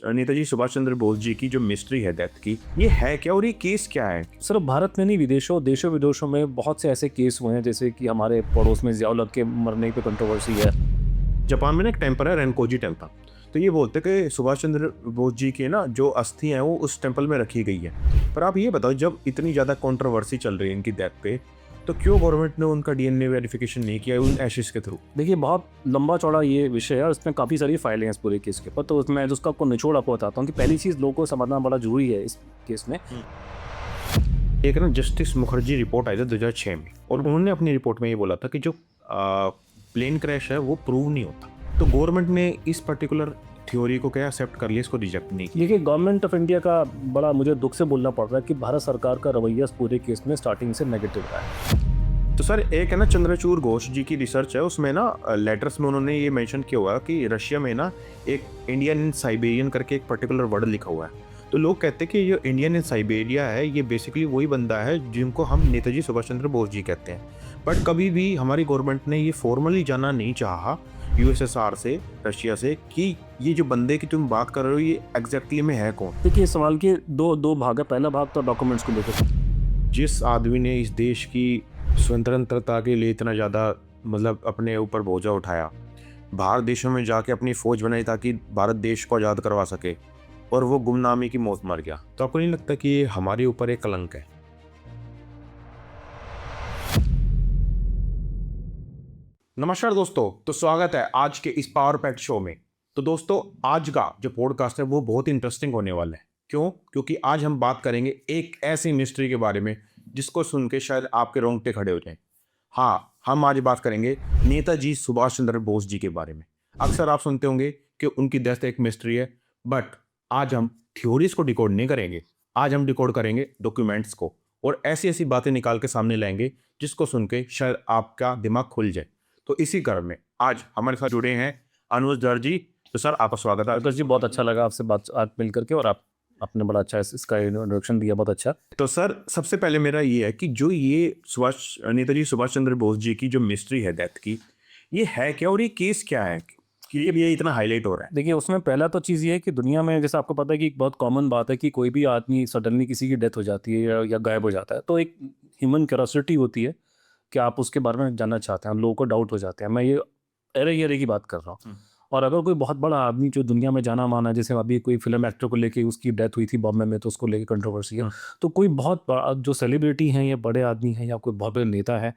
नेताजी सुभाष चंद्र बोस जी की जो मिस्ट्री है डेथ की, ये है क्या और ये केस क्या है? सिर्फ भारत में नहीं, विदेशों देशों विदेशों में बहुत से ऐसे केस हुए हैं, जैसे कि हमारे पड़ोस में ज़ियाउल हक के मरने पे कंट्रोवर्सी है। जापान में ना एक टेम्पल है रेनकोजी टेम्पल। तो ये बोलते हैं कि सुभाष चंद्र बोस जी की ना जो अस्थि है वो उस टेम्पल में रखी गई है। पर आप ये बताओ, जब इतनी ज़्यादा कंट्रोवर्सी चल रही है इनकी डेथ पे, तो क्यों गवर्नमेंट ने उनका डीएनए वेरिफिकेशन नहीं किया उन एशेस के थ्रू? देखिए, बहुत लंबा चौड़ा ये विषय है और इसमें काफ़ी सारी फाइलें हैं इस पूरे केस के ऊपर। तो मैं उसका आपको निचोड़ आपको बताता हूँ कि पहली चीज़ लोगों को समझना बड़ा ज़रूरी है इस केस में। एक ना जस्टिस मुखर्जी रिपोर्ट आई थी 2006 में, और उन्होंने अपनी रिपोर्ट में ये बोला था कि जो प्लेन क्रैश है वो प्रूव नहीं होता। तो गवर्नमेंट ने इस पर्टिकुलर थ्योरी को क्या एक्सेप्ट कर लिया, इसको रिजेक्ट नहीं किया। देखिए, गवर्नमेंट ऑफ इंडिया का बड़ा मुझे दुख से बोलना पड़ रहा है कि भारत सरकार का रवैया इस पूरे केस में स्टार्टिंग से नेगेटिव रहा है। तो सर, एक है ना चंद्रचूड़ घोष जी की रिसर्च है, उसमें ना लेटर्स में उन्होंने ये मेंशन किया हुआ है कि रशिया में ना एक इंडियन इन साइबेरियन करके एक पर्टिकुलर वर्ड लिखा हुआ है। तो लोग कहते हैं कि ये इंडियन इन साइबेरिया है, ये बेसिकली वही बंदा है जिनको हम नेताजी सुभाष चंद्र बोस जी कहते हैं। बट कभी भी हमारी गवर्नमेंट ने ये फॉर्मली जाना नहीं चाहा यूएसएसआर से, रशिया से, कि ये जो बंदे की तुम बात कर रहे हो ये एग्जैक्टली में है कौन। देखिए, इस सवाल के दो भाग है। पहला भाग तो डॉक्यूमेंट्स को लेकर। जिस आदमी ने इस देश की स्वतंत्रता के लिए इतना ज़्यादा मतलब अपने ऊपर बोझा उठाया, बाहर देशों में जाके अपनी फौज बनाई ताकि भारत देश को आज़ाद करवा सके, और वो गुमनामी की मौत मर गया, तो आपको नहीं लगता कि ये हमारे ऊपर एक कलंक है? नमस्कार दोस्तों, तो स्वागत है आज के इस पावर पैक्ट शो में। तो दोस्तों, आज का जो पॉडकास्ट है वो बहुत इंटरेस्टिंग होने वाला है। क्यों? क्योंकि आज हम बात करेंगे एक ऐसी मिस्ट्री के बारे में जिसको सुन के शायद आपके रोंगटे खड़े हो जाएं। हाँ, हम आज बात करेंगे नेताजी सुभाष चंद्र बोस जी के बारे में। अक्सर आप सुनते होंगे कि उनकी डेथ एक मिस्ट्री है, बट आज हम थ्योरीज को डिकोड नहीं करेंगे। आज हम डिकोड करेंगे डॉक्यूमेंट्स को, और ऐसी ऐसी बातें निकाल के सामने लाएंगे जिसको सुन के शायद आपका दिमाग खुल जाए। तो इसी क्रम में आज हमारे साथ जुड़े हैं अनुज दर जी। तो सर, आपका स्वागत है। आकाश जी, बहुत अच्छा लगा आपसे बात आज मिल करके, और आपने बड़ा अच्छा इसका इंट्रोडक्शन दिया, बहुत अच्छा। तो सर, सबसे पहले मेरा ये है कि जो ये नेताजी सुभाष चंद्र बोस जी की जो मिस्ट्री है डेथ की, ये है क्या और ये केस क्या है कि ये इतना हाईलाइट हो रहा है? देखिए, उसमें पहला तो चीज़ ये है कि दुनिया में, जैसे आपको पता है कि एक बहुत कॉमन बात है कि कोई भी आदमी सडनली किसी की डेथ हो जाती है या गायब हो जाता है, तो एक ह्यूमन क्यूरोसिटी होती है कि आप उसके बारे में जानना चाहते हैं। लोगों को डाउट हो जाते हैं। मैं ये एरे की बात कर रहा हूँ। और अगर कोई बहुत बड़ा आदमी जो दुनिया में जाना माना है, जैसे अभी कोई फिल्म एक्टर को लेके उसकी डेथ हुई थी बॉम्बे में, तो उसको लेके कंट्रोवर्सी है। तो कोई बहुत जो सेलिब्रिटी हैं या बड़े आदमी हैं या कोई बहुत बड़े नेता है,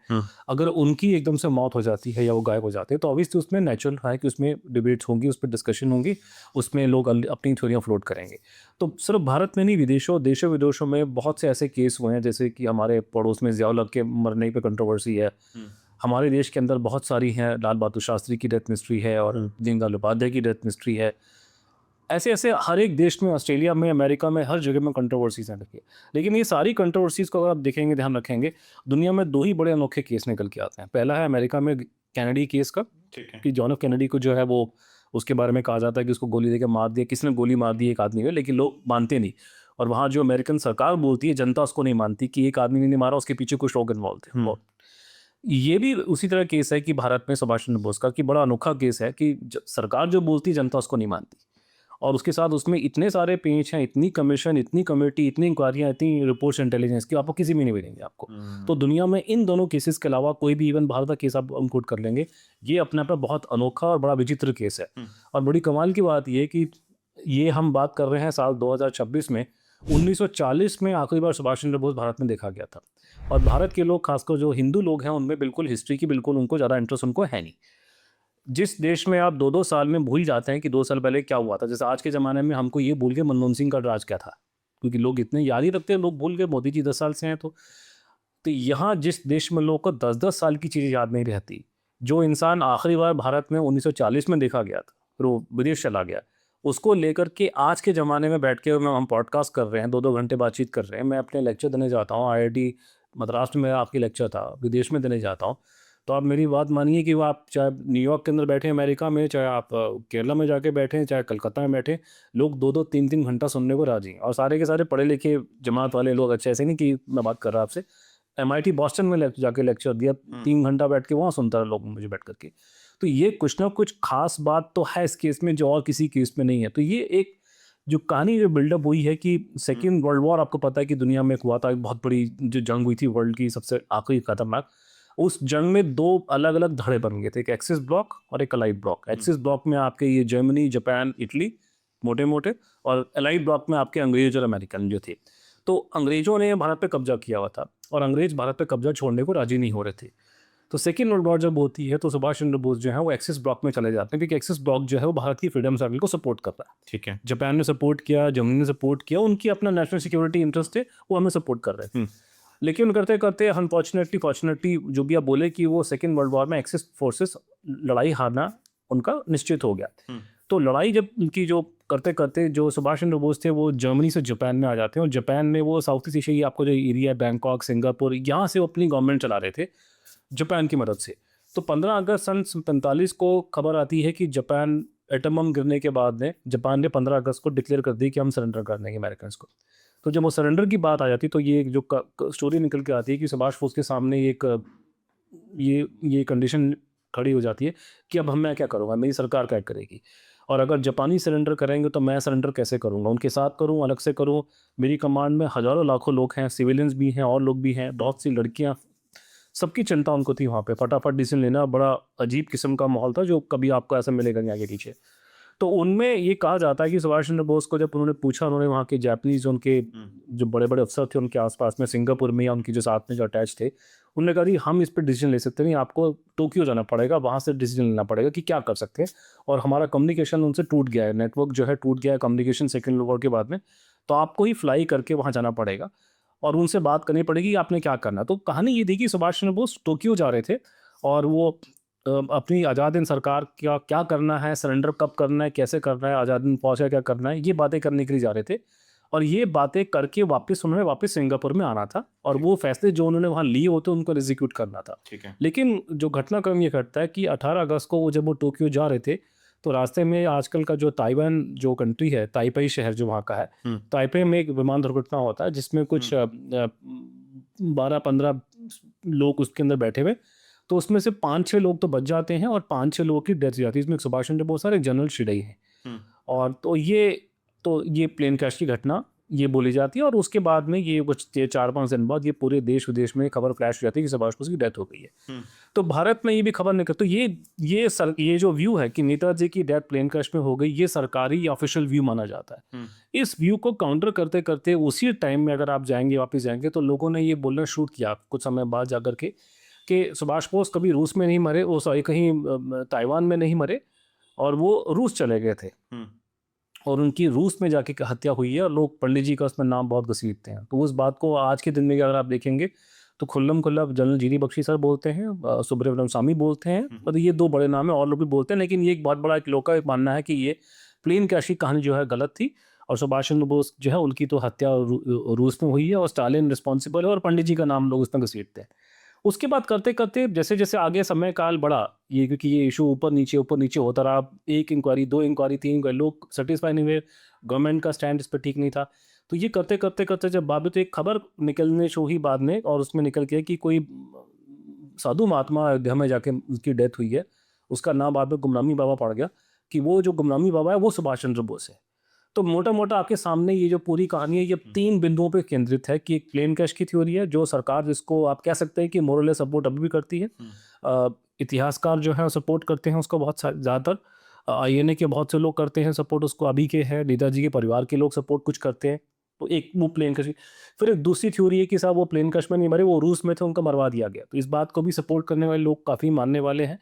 अगर उनकी एकदम से मौत हो जाती है या वो गायब हो जाते हैं, तो ऑब्वियसली उसमें नेचुरल है कि उसमें डिबेट्स होंगी, उस पर डिस्कशन होंगी, उसमें लोग अपनी थ्योरियाँ फ्लोट करेंगे। तो सिर्फ भारत में नहीं, विदेशों देशों विदेशों में बहुत से ऐसे केस हुए हैं, जैसे कि हमारे पड़ोस में ज़ियाउल हक के मरने पे कंट्रोवर्सी है। हमारे देश के अंदर बहुत सारी हैं। लाल बहादुर शास्त्री की डेथ मिस्ट्री है, और दीनदयाल उपाध्याय की डेथ मिस्ट्री है। ऐसे ऐसे हर एक देश में, ऑस्ट्रेलिया में, अमेरिका में, हर जगह में कंट्रोवर्सीज हैं। देखिए, लेकिन ये सारी कंट्रोवर्सीज को अगर आप देखेंगे, ध्यान रखेंगे, दुनिया में दो ही बड़े अनोखे केस निकल के आते हैं। पहला है अमेरिका में कैनेडी केस का, कि जॉन एफ कैनेडी को जो है वो, उसके बारे में कहा जाता है कि उसको गोली देकर मार दिया। किसने गोली मार दी? एक आदमी है, लेकिन लोग मानते नहीं। और वहाँ जो अमेरिकन सरकार बोलती है, जनता उसको नहीं मानती कि एक आदमी ने नहीं मारा, उसके पीछे कुछ लोग इन्वॉल्व थे। ये भी उसी तरह केस है कि भारत में सुभाष चंद्र बोस का, कि बड़ा अनोखा केस है कि सरकार जो बोलती है जनता उसको नहीं मानती। और उसके साथ उसमें इतने सारे पेच हैं, इतनी कमीशन, इतनी कमेटी, इतनी इंक्वायरियाँ, इतनी रिपोर्ट्स इंटेलिजेंस की, आपको किसी में नहीं मिलेंगे आपको। तो दुनिया में इन दोनों केसेस के अलावा कोई भी, इवन भारत का केस आप इंक्लूड कर लेंगे, ये अपने आप में बहुत अनोखा और बड़ा विचित्र केस है। और बड़ी कमाल की बात ये कि ये हम बात कर रहे हैं साल 2026 में। 1940 में आखिरी बार सुभाष चंद्र बोस भारत में देखा गया था। और भारत के लोग, खासकर जो हिंदू लोग हैं, उनमें बिल्कुल हिस्ट्री की बिल्कुल उनको ज़्यादा इंटरेस्ट उनको है नहीं। जिस देश में आप 2-2 साल में भूल जाते हैं कि 2 साल पहले क्या हुआ था। जैसे आज के ज़माने में हमको ये भूल के मनमोहन सिंह का राज क्या था, क्योंकि लोग इतने याद ही रखते हैं, लोग भूल गए। मोदी जी 10 साल से हैं। तो यहाँ जिस देश में लोगों को 10-10 साल की चीज़ें याद नहीं रहती, जो इंसान आखिरी बार भारत में 1940 में देखा गया था, फिर वो विदेश चला गया, उसको लेकर के आज के ज़माने में बैठ के हम पॉडकास्ट कर रहे हैं, 2-2 घंटे बातचीत कर रहे हैं। मैं अपने लेक्चर देने जाता हूँ, IIT मद्रास में मेरा आपकी लेक्चर था, विदेश में देने जाता हूँ। तो आप मेरी बात मानिए कि वो आप चाहे न्यूयॉर्क के अंदर बैठे अमेरिका में, चाहे आप केरला में जाके बैठे, चाहे कलकत्ता में बैठे, लोग 2-2 3-3 घंटा सुनने को राजी हैं। और सारे के सारे पढ़े लिखे जमात वाले लोग। अच्छे, ऐसे नहीं कि मैं बात कर रहा आपसे, MIT बॉस्टन में जाके लेक्चर दिया, 3 घंटा बैठ के वहाँ सुनता रहा लोग मुझे बैठ करके। तो ये कुछ ना कुछ खास बात तो है इस केस में, जो और किसी केस में नहीं है। तो ये एक जो कहानी जो बिल्डअप हुई है कि सेकेंड वर्ल्ड वॉर आपको पता है कि दुनिया में एक हुआ था, एक बहुत बड़ी जो जंग हुई थी वर्ल्ड की सबसे आखिरी खतरनाक। उस जंग में दो अलग अलग धड़े बन गए थे, एक एक्सिस ब्लॉक और एक अलाइड ब्लॉक। एक्सिस ब्लॉक में आपके ये जर्मनी, जापान, इटली मोटे मोटे, और अलाइड ब्लॉक में आपके अंग्रेज और अमेरिकन जो थे। तो अंग्रेजों ने भारत पे कब्जा किया हुआ था और अंग्रेज भारत पे कब्जा छोड़ने को राजी नहीं हो रहे थे। तो सेकेंड वर्ल्ड वॉर जब होती है तो सुभाष चंद्र बोस जो है वो एक्सिस ब्लॉक में चले जाते हैं, क्योंकि एक्सिस ब्लॉक जो है वो भारत की फ्रीडम स्ट्रगल को सपोर्ट कर रहा है। ठीक है। जापान ने सपोर्ट किया, जर्मनी ने सपोर्ट किया, उनकी अपना नेशनल सिक्योरिटी इंटरेस्ट थे, वो हमें सपोर्ट कर रहे थे। लेकिन करते करते अनफॉर्चुनेटली फॉर्चुनेटली जो भी आप बोले कि वो सेकेंड वर्ल्ड वॉर में एक्सिस फोर्सेस लड़ाई हारना उनका निश्चित हो गया। तो लड़ाई जब उनकी जो करते करते जो सुभाष चंद्र बोस थे वो जर्मनी से जापान में आ जाते हैं, और जापान में वो साउथ ईस्ट एशिया आपको जो एरिया है, बैंकॉक, सिंगापुर, यहाँ से वो अपनी गवर्नमेंट चला रहे थे जापान की मदद से। तो 15 अगस्त सन 45 को खबर आती है कि जापान एटम बम गिरने के बाद में जापान ने 15 अगस्त को डिक्लेयर कर दी कि हम सरेंडर कर देंगे अमेरिकन को। तो जब वो सरेंडर की बात आ जाती तो ये जो स्टोरी निकल के आती है कि सुभाष बोस के सामने एक ये कंडीशन खड़ी हो जाती है कि अब मैं क्या करूँगा, मेरी सरकार क्या करेगी, और अगर जापानी सरेंडर करेंगे तो मैं सरेंडर कैसे करूँगा, उनके साथ करूँ, अलग से करूँ। मेरी कमांड में हज़ारों लाखों लोग हैं, सिविलियंस भी हैं और लोग भी हैं, बहुत सी लड़कियाँ, सबकी चिंता उनको थी वहाँ पे। फटाफट डिसीजन लेना बड़ा अजीब किस्म का माहौल था जो कभी आपको ऐसा मिलेगा नहीं आगे पीछे। तो उनमें ये कहा जाता है कि सुभाष चंद्र बोस को जब उन्होंने पूछा, उन्होंने वहाँ के जापानीज उनके जो बड़े बड़े अफसर थे उनके आसपास में सिंगापुर में या उनकी जो साथ में जो अटैच थे, उन्होंने कहा कि हम इस पर डिसीजन ले सकते नहीं, आपको टोक्यो जाना पड़ेगा, वहाँ से डिसीजन लेना पड़ेगा कि क्या कर सकते हैं। और हमारा कम्युनिकेशन उनसे टूट गया है, नेटवर्क जो है टूट गया है कम्युनिकेशन सेकेंड वर्ल्ड वॉर के बाद में, तो आपको ही फ्लाई करके वहाँ जाना पड़ेगा और उनसे बात करनी पड़ेगी कि आपने क्या करना। तो कहानी ये थी कि सुभाष चंद्र बोस टोक्यो जा रहे थे और वो अपनी आज़ाद हिंद सरकार क्या क्या करना है, सरेंडर कब करना है, कैसे करना है, आज़ाद हिंद फौज का क्या करना है, ये बातें करने के लिए जा रहे थे। और ये बातें करके उन्होंने वापस सिंगापुर में आना था और वो फैसले जो उन्होंने वहाँ लिए होते उनको एग्जीक्यूट करना था। ठीक है। लेकिन जो घटनाक्रम ये घटता है कि 18 अगस्त को जब वो टोक्यो जा रहे थे तो रास्ते में आजकल का जो ताइवान जो कंट्री है, ताइपेई शहर जो वहाँ का है, ताइपे में एक विमान दुर्घटना होता है जिसमें कुछ 12-15 लोग उसके अंदर बैठे हुए, तो उसमें से 5-6 लोग तो बच जाते हैं और 5-6 लोगों की डेथ हो जाती है। इसमें सुभाष चंद्र बोस और एक जनरल शिडई हैं। और तो ये प्लेन क्रैश की घटना ये बोली जाती है और उसके बाद में ये कुछ 4-5 दिन बाद ये पूरे देश विदेश में खबर फ्लैश हो जाती है कि सुभाष बोस की डेथ हो गई है। तो भारत में ये भी खबर निकल, तो ये जो व्यू है कि नेताजी की डेथ प्लेन क्रैश में हो गई, ये सरकारी ऑफिशियल व्यू माना जाता है। इस व्यू को काउंटर करते करते उसी टाइम में अगर आप वापस जाएंगे तो लोगों ने ये बोलना शुरू किया कुछ समय बाद जाकर के कि सुभाष बोस कभी रूस में नहीं मरे, वो कहीं ताइवान में नहीं मरे और वो रूस चले गए थे और उनकी रूस में जाके हत्या हुई है और लोग पंडित जी का उसमें नाम बहुत घसीटते हैं। तो उस बात को आज के दिन में अगर आप देखेंगे तो खुल्लम खुल्ला जनरल जीडी बख्शी सर बोलते हैं, सुब्रमण्यम स्वामी बोलते हैं, और ये दो बड़े नाम है, और लोग भी बोलते हैं, लेकिन ये एक बहुत बड़ा एक लोग का एक मानना है कि ये प्लेन क्रैश की कहानी जो है गलत थी और सुभाष चंद्र बोस जो है उनकी तो हत्या रूस में हुई है और स्टालिन रिस्पॉन्सिबल है और पंडित जी का नाम लोग उसमें घसीटते हैं। उसके बाद करते करते जैसे जैसे आगे समय काल बढ़ा, ये क्योंकि ये इशू ऊपर नीचे होता रहा, 1 इंक्वायरी 2 इंक्वायरी 3 इंक्वायरी, लोग सेटिस्फाई नहीं हुए, गवर्नमेंट का स्टैंड इस पर ठीक नहीं था। तो ये करते करते जब बाद में तो एक खबर निकलने शो ही बाद में, और उसमें निकल के कि कोई साधु महात्मा अयोध्या में जाके उसकी डेथ हुई है, उसका नाम बाद में गुमनामी बाबा पड़ गया कि वो जो गुमनामी बाबा है वो सुभाष चंद्र बोस है। तो मोटा मोटा आपके सामने ये जो पूरी कहानी है ये 3 बिंदुओं पे केंद्रित है कि एक प्लेन क्रैश की थ्योरी है जो सरकार जिसको आप कह सकते हैं कि मोरल सपोर्ट अभी भी करती है, इतिहासकार जो है सपोर्ट करते हैं उसको बहुत ज़्यादातर, INA के बहुत से लोग करते हैं सपोर्ट उसको, अभी के हैं नेताजी के परिवार के लोग सपोर्ट कुछ करते हैं। तो एक वो प्लेन क्रैश, फिर एक दूसरी थ्योरी है कि साहब वो प्लेन क्रैश में नहीं मरे, वो रूस में थे, उनका मरवा दिया गया। तो इस बात को भी सपोर्ट करने वाले लोग काफ़ी मानने वाले हैं,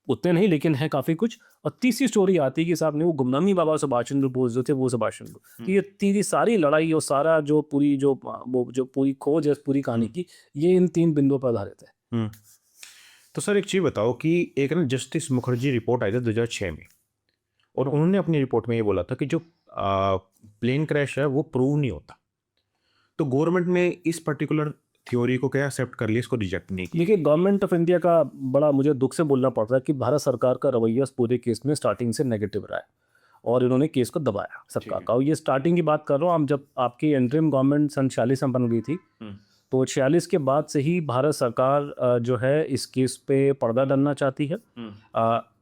उतने नहीं लेकिन है काफ़ी कुछ। और तीसरी स्टोरी आती है कि साहब ने वो गुमनामी बाबा सुभाष चंद्र बोस जो थे वो सुभाष चंद्र बोस, ये तीसरी सारी लड़ाई और सारा जो पूरी खोज है पूरी कहानी की, ये इन 3 बिंदुओं पर आधारित है। तो सर एक चीज़ बताओ कि एक ना जस्टिस मुखर्जी रिपोर्ट आई थी 2006 में, और उन्होंने अपनी रिपोर्ट में ये बोला था कि जो प्लेन क्रैश है वो प्रूव नहीं होता, तो गवर्नमेंट ने इस पर्टिकुलर थ्योरी को क्या एक्सेप्ट कर लिया, इसको रिजेक्ट नहीं किया। देखिए गवर्नमेंट ऑफ इंडिया का बड़ा मुझे दुख से बोलना पड़ रहा है कि भारत सरकार का रवैया इस पूरे केस में स्टार्टिंग से नेगेटिव रहा है और इन्होंने केस को दबाया सरकार का। और ये स्टार्टिंग की बात कर रहा हूँ, जब आपकी इंटरिम गवर्नमेंट सन 46 में बन गई थी तो 46 के बाद से ही भारत सरकार जो है इस केस पे पर्दा डालना चाहती है।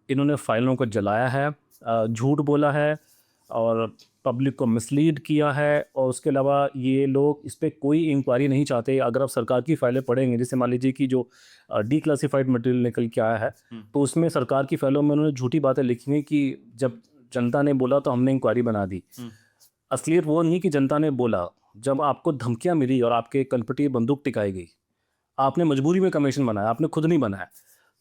इन्होंने फाइलों को जलाया है, झूठ बोला है, और पब्लिक को मिसलीड किया है, और उसके अलावा ये लोग इस पर कोई इंक्वायरी नहीं चाहते। अगर आप सरकार की फाइलें पढ़ेंगे, जैसे मान लीजिए कि जो डिक्लासिफाइड मटेरियल निकल के आया है, तो उसमें सरकार की फाइलों में उन्होंने झूठी बातें लिखी हैं कि जब जनता ने बोला तो हमने इंक्वायरी बना दी। असलियत वो नहीं कि जनता ने बोला, जब आपको धमकियां मिली और आपके कनपटी बंदूक टिकाई गई, आपने मजबूरी में कमीशन बनाया, आपने खुद नहीं बनाया।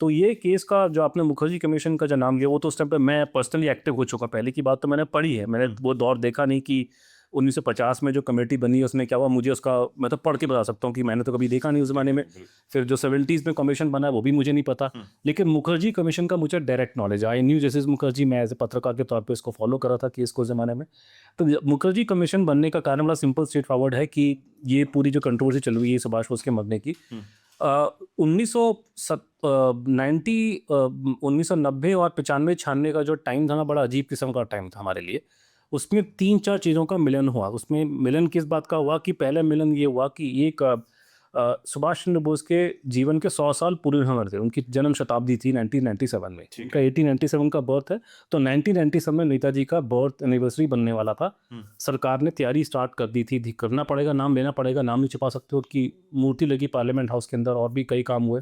तो ये केस का जो आपने मुखर्जी कमीशन का जो नाम लिया, वो तो उस टाइम पे मैं पर्सनली एक्टिव हो चुका। पहले की बात तो मैंने पढ़ी है, मैंने वो दौर देखा नहीं कि 1950 में जो कमेटी बनी उसमें क्या हुआ। मुझे उसका, मैं तो पढ़ के बता सकता हूँ कि मैंने तो कभी देखा नहीं उस ज़माने में। फिर जो 70s में कमीशन बना है वो भी मुझे नहीं पता, लेकिन मुखर्जी कमीशन का मुझे डायरेक्ट नॉलेज। आई न्यू जैसे मुखर्जी, मैं एज ए पत्रकार के तौर पर इसको फॉलो कर रहा था केस को उस ज़माने में। तो मुखर्जी कमीशन बनने का कारण बड़ा सिंपल स्ट्रेट फॉरवर्ड है कि ये पूरी जो कंट्रोवर्सी चल रही है सुभाष बोस के मरने की, 1990 और 95-96 का जो टाइम था ना, बड़ा अजीब किस्म का टाइम था हमारे लिए। उसमें 3-4 चीज़ों का मिलन हुआ। उसमें मिलन किस बात का हुआ कि पहले मिलन ये हुआ कि एक सुभाष चंद्र बोस के जीवन के 100 साल पूरे होने वाले थे। उनकी जन्म शताब्दी थी 1997 में, उनका 1897 का बर्थ है। तो 1997 में नेताजी का बर्थ एनिवर्सरी बनने वाला था। सरकार ने तैयारी स्टार्ट कर दी थी, करना पड़ेगा, नाम लेना पड़ेगा, नाम नहीं छुपा सकते। उनकी मूर्ति लगी पार्लियामेंट हाउस के अंदर, और भी कई काम हुए।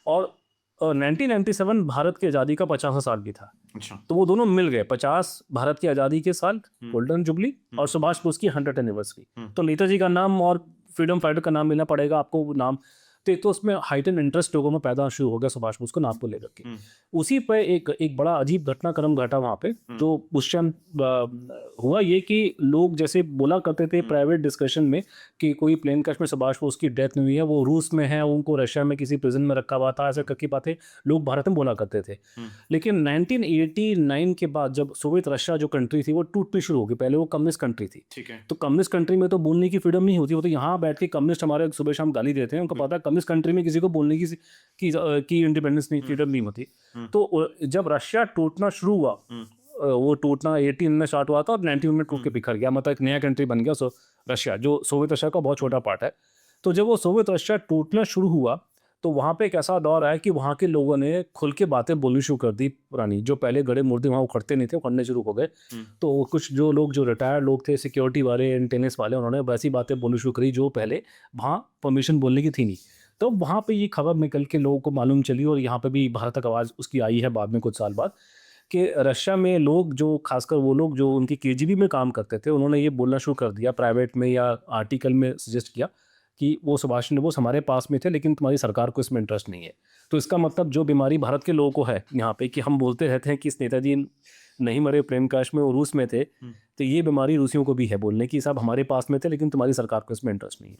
और 1997 भारत की आज़ादी का 50वां साल भी था। अच्छा। तो वो दोनों मिल गए, 50 भारत की आज़ादी के साल, गोल्डन जुबली, और सुभाष बोस की 100th एनिवर्सरी। तो नेताजी का नाम और फ्रीडम फाइटर का नाम लेना पड़ेगा आपको, वो नाम। तो उसमें हाइटन इंटरेस्ट लोगों में पैदा शुरू हो गया सुभाष बोस को नाम को लेकर के। उसी पे एक बड़ा अजीब घटनाक्रम घटा वहाँ पे। तो उस टाइम हुआ ये कि लोग जैसे बोला करते थे प्राइवेट डिस्कशन में कि कोई प्लेन क्रैश में सुभाष बोस की डेथ नहीं हुई है, वो रूस में है, उनको रशिया में किसी प्रिजन में रखा हुआ था, ऐसे करके बातें लोग भारत में बोला करते थे। लेकिन 1989 के बाद जब सोवियत रशिया जो कंट्री थी वो टूटनी शुरू हो गई। पहले वो कम्युनिस्ट कंट्री थी, ठीक है। तो कम्युनिस्ट कंट्री में तो बोलने की फ्रीडम नहीं होती। वो तो यहाँ बैठ के कम्युनिस्ट हमारे सुबह शाम गाली देते हैं, उनको पता है कम्युनिस्ट कंट्री में किसी को बोलने की इंडिपेंडेंस नहीं, फ्रीडम नहीं होती। तो जब रशिया टूटना शुरू हुआ, वो टूटना 18 में स्टार्ट हुआ था और 19 में टूट के बिखर गया, मतलब एक नया कंट्री बन गया रशिया, जो सोवियत रशिया का बहुत छोटा पार्ट है। तो जब वो सोवियत रशिया टूटना शुरू हुआ, तो वहाँ पे एक ऐसा दौर आया कि वहाँ के लोगों ने खुल के बातें बोलनी शुरू कर दी पुरानी। जो पहले गड़े मुर्दे वहाँ उखड़ते नहीं थे, उखड़ने शुरू हो गए। तो कुछ जो लोग, जो रिटायर्ड लोग थे, सिक्योरिटी वाले, एंटेनेस वाले, उन्होंने वैसी बातें बोलनी शुरू करी जो पहले वहाँ परमिशन बोलने की थी नहीं। तो वहाँ पे ये खबर निकल के लोगों को मालूम चली, और यहाँ पे भी भारत तक आवाज़ उसकी आई है बाद में, कुछ साल बाद, कि रशिया में लोग, जो खासकर वो लोग जो उनकी केजीबी में काम करते थे, उन्होंने ये बोलना शुरू कर दिया प्राइवेट में या आर्टिकल में सजेस्ट किया कि वो सुभाष चंद्र बोस हमारे पास में थे, लेकिन तुम्हारी सरकार को इसमें इंटरेस्ट नहीं है। तो इसका मतलब जो बीमारी भारत के लोगों को है यहाँ पे, कि हम बोलते रहते हैं कि इस नेताजी नहीं मरे प्रेम काश में, वो रूस में थे, तो ये बीमारी रूसियों को भी है बोलने की, साहब हमारे पास में थे लेकिन तुम्हारी सरकार को इसमें इंटरेस्ट नहीं है।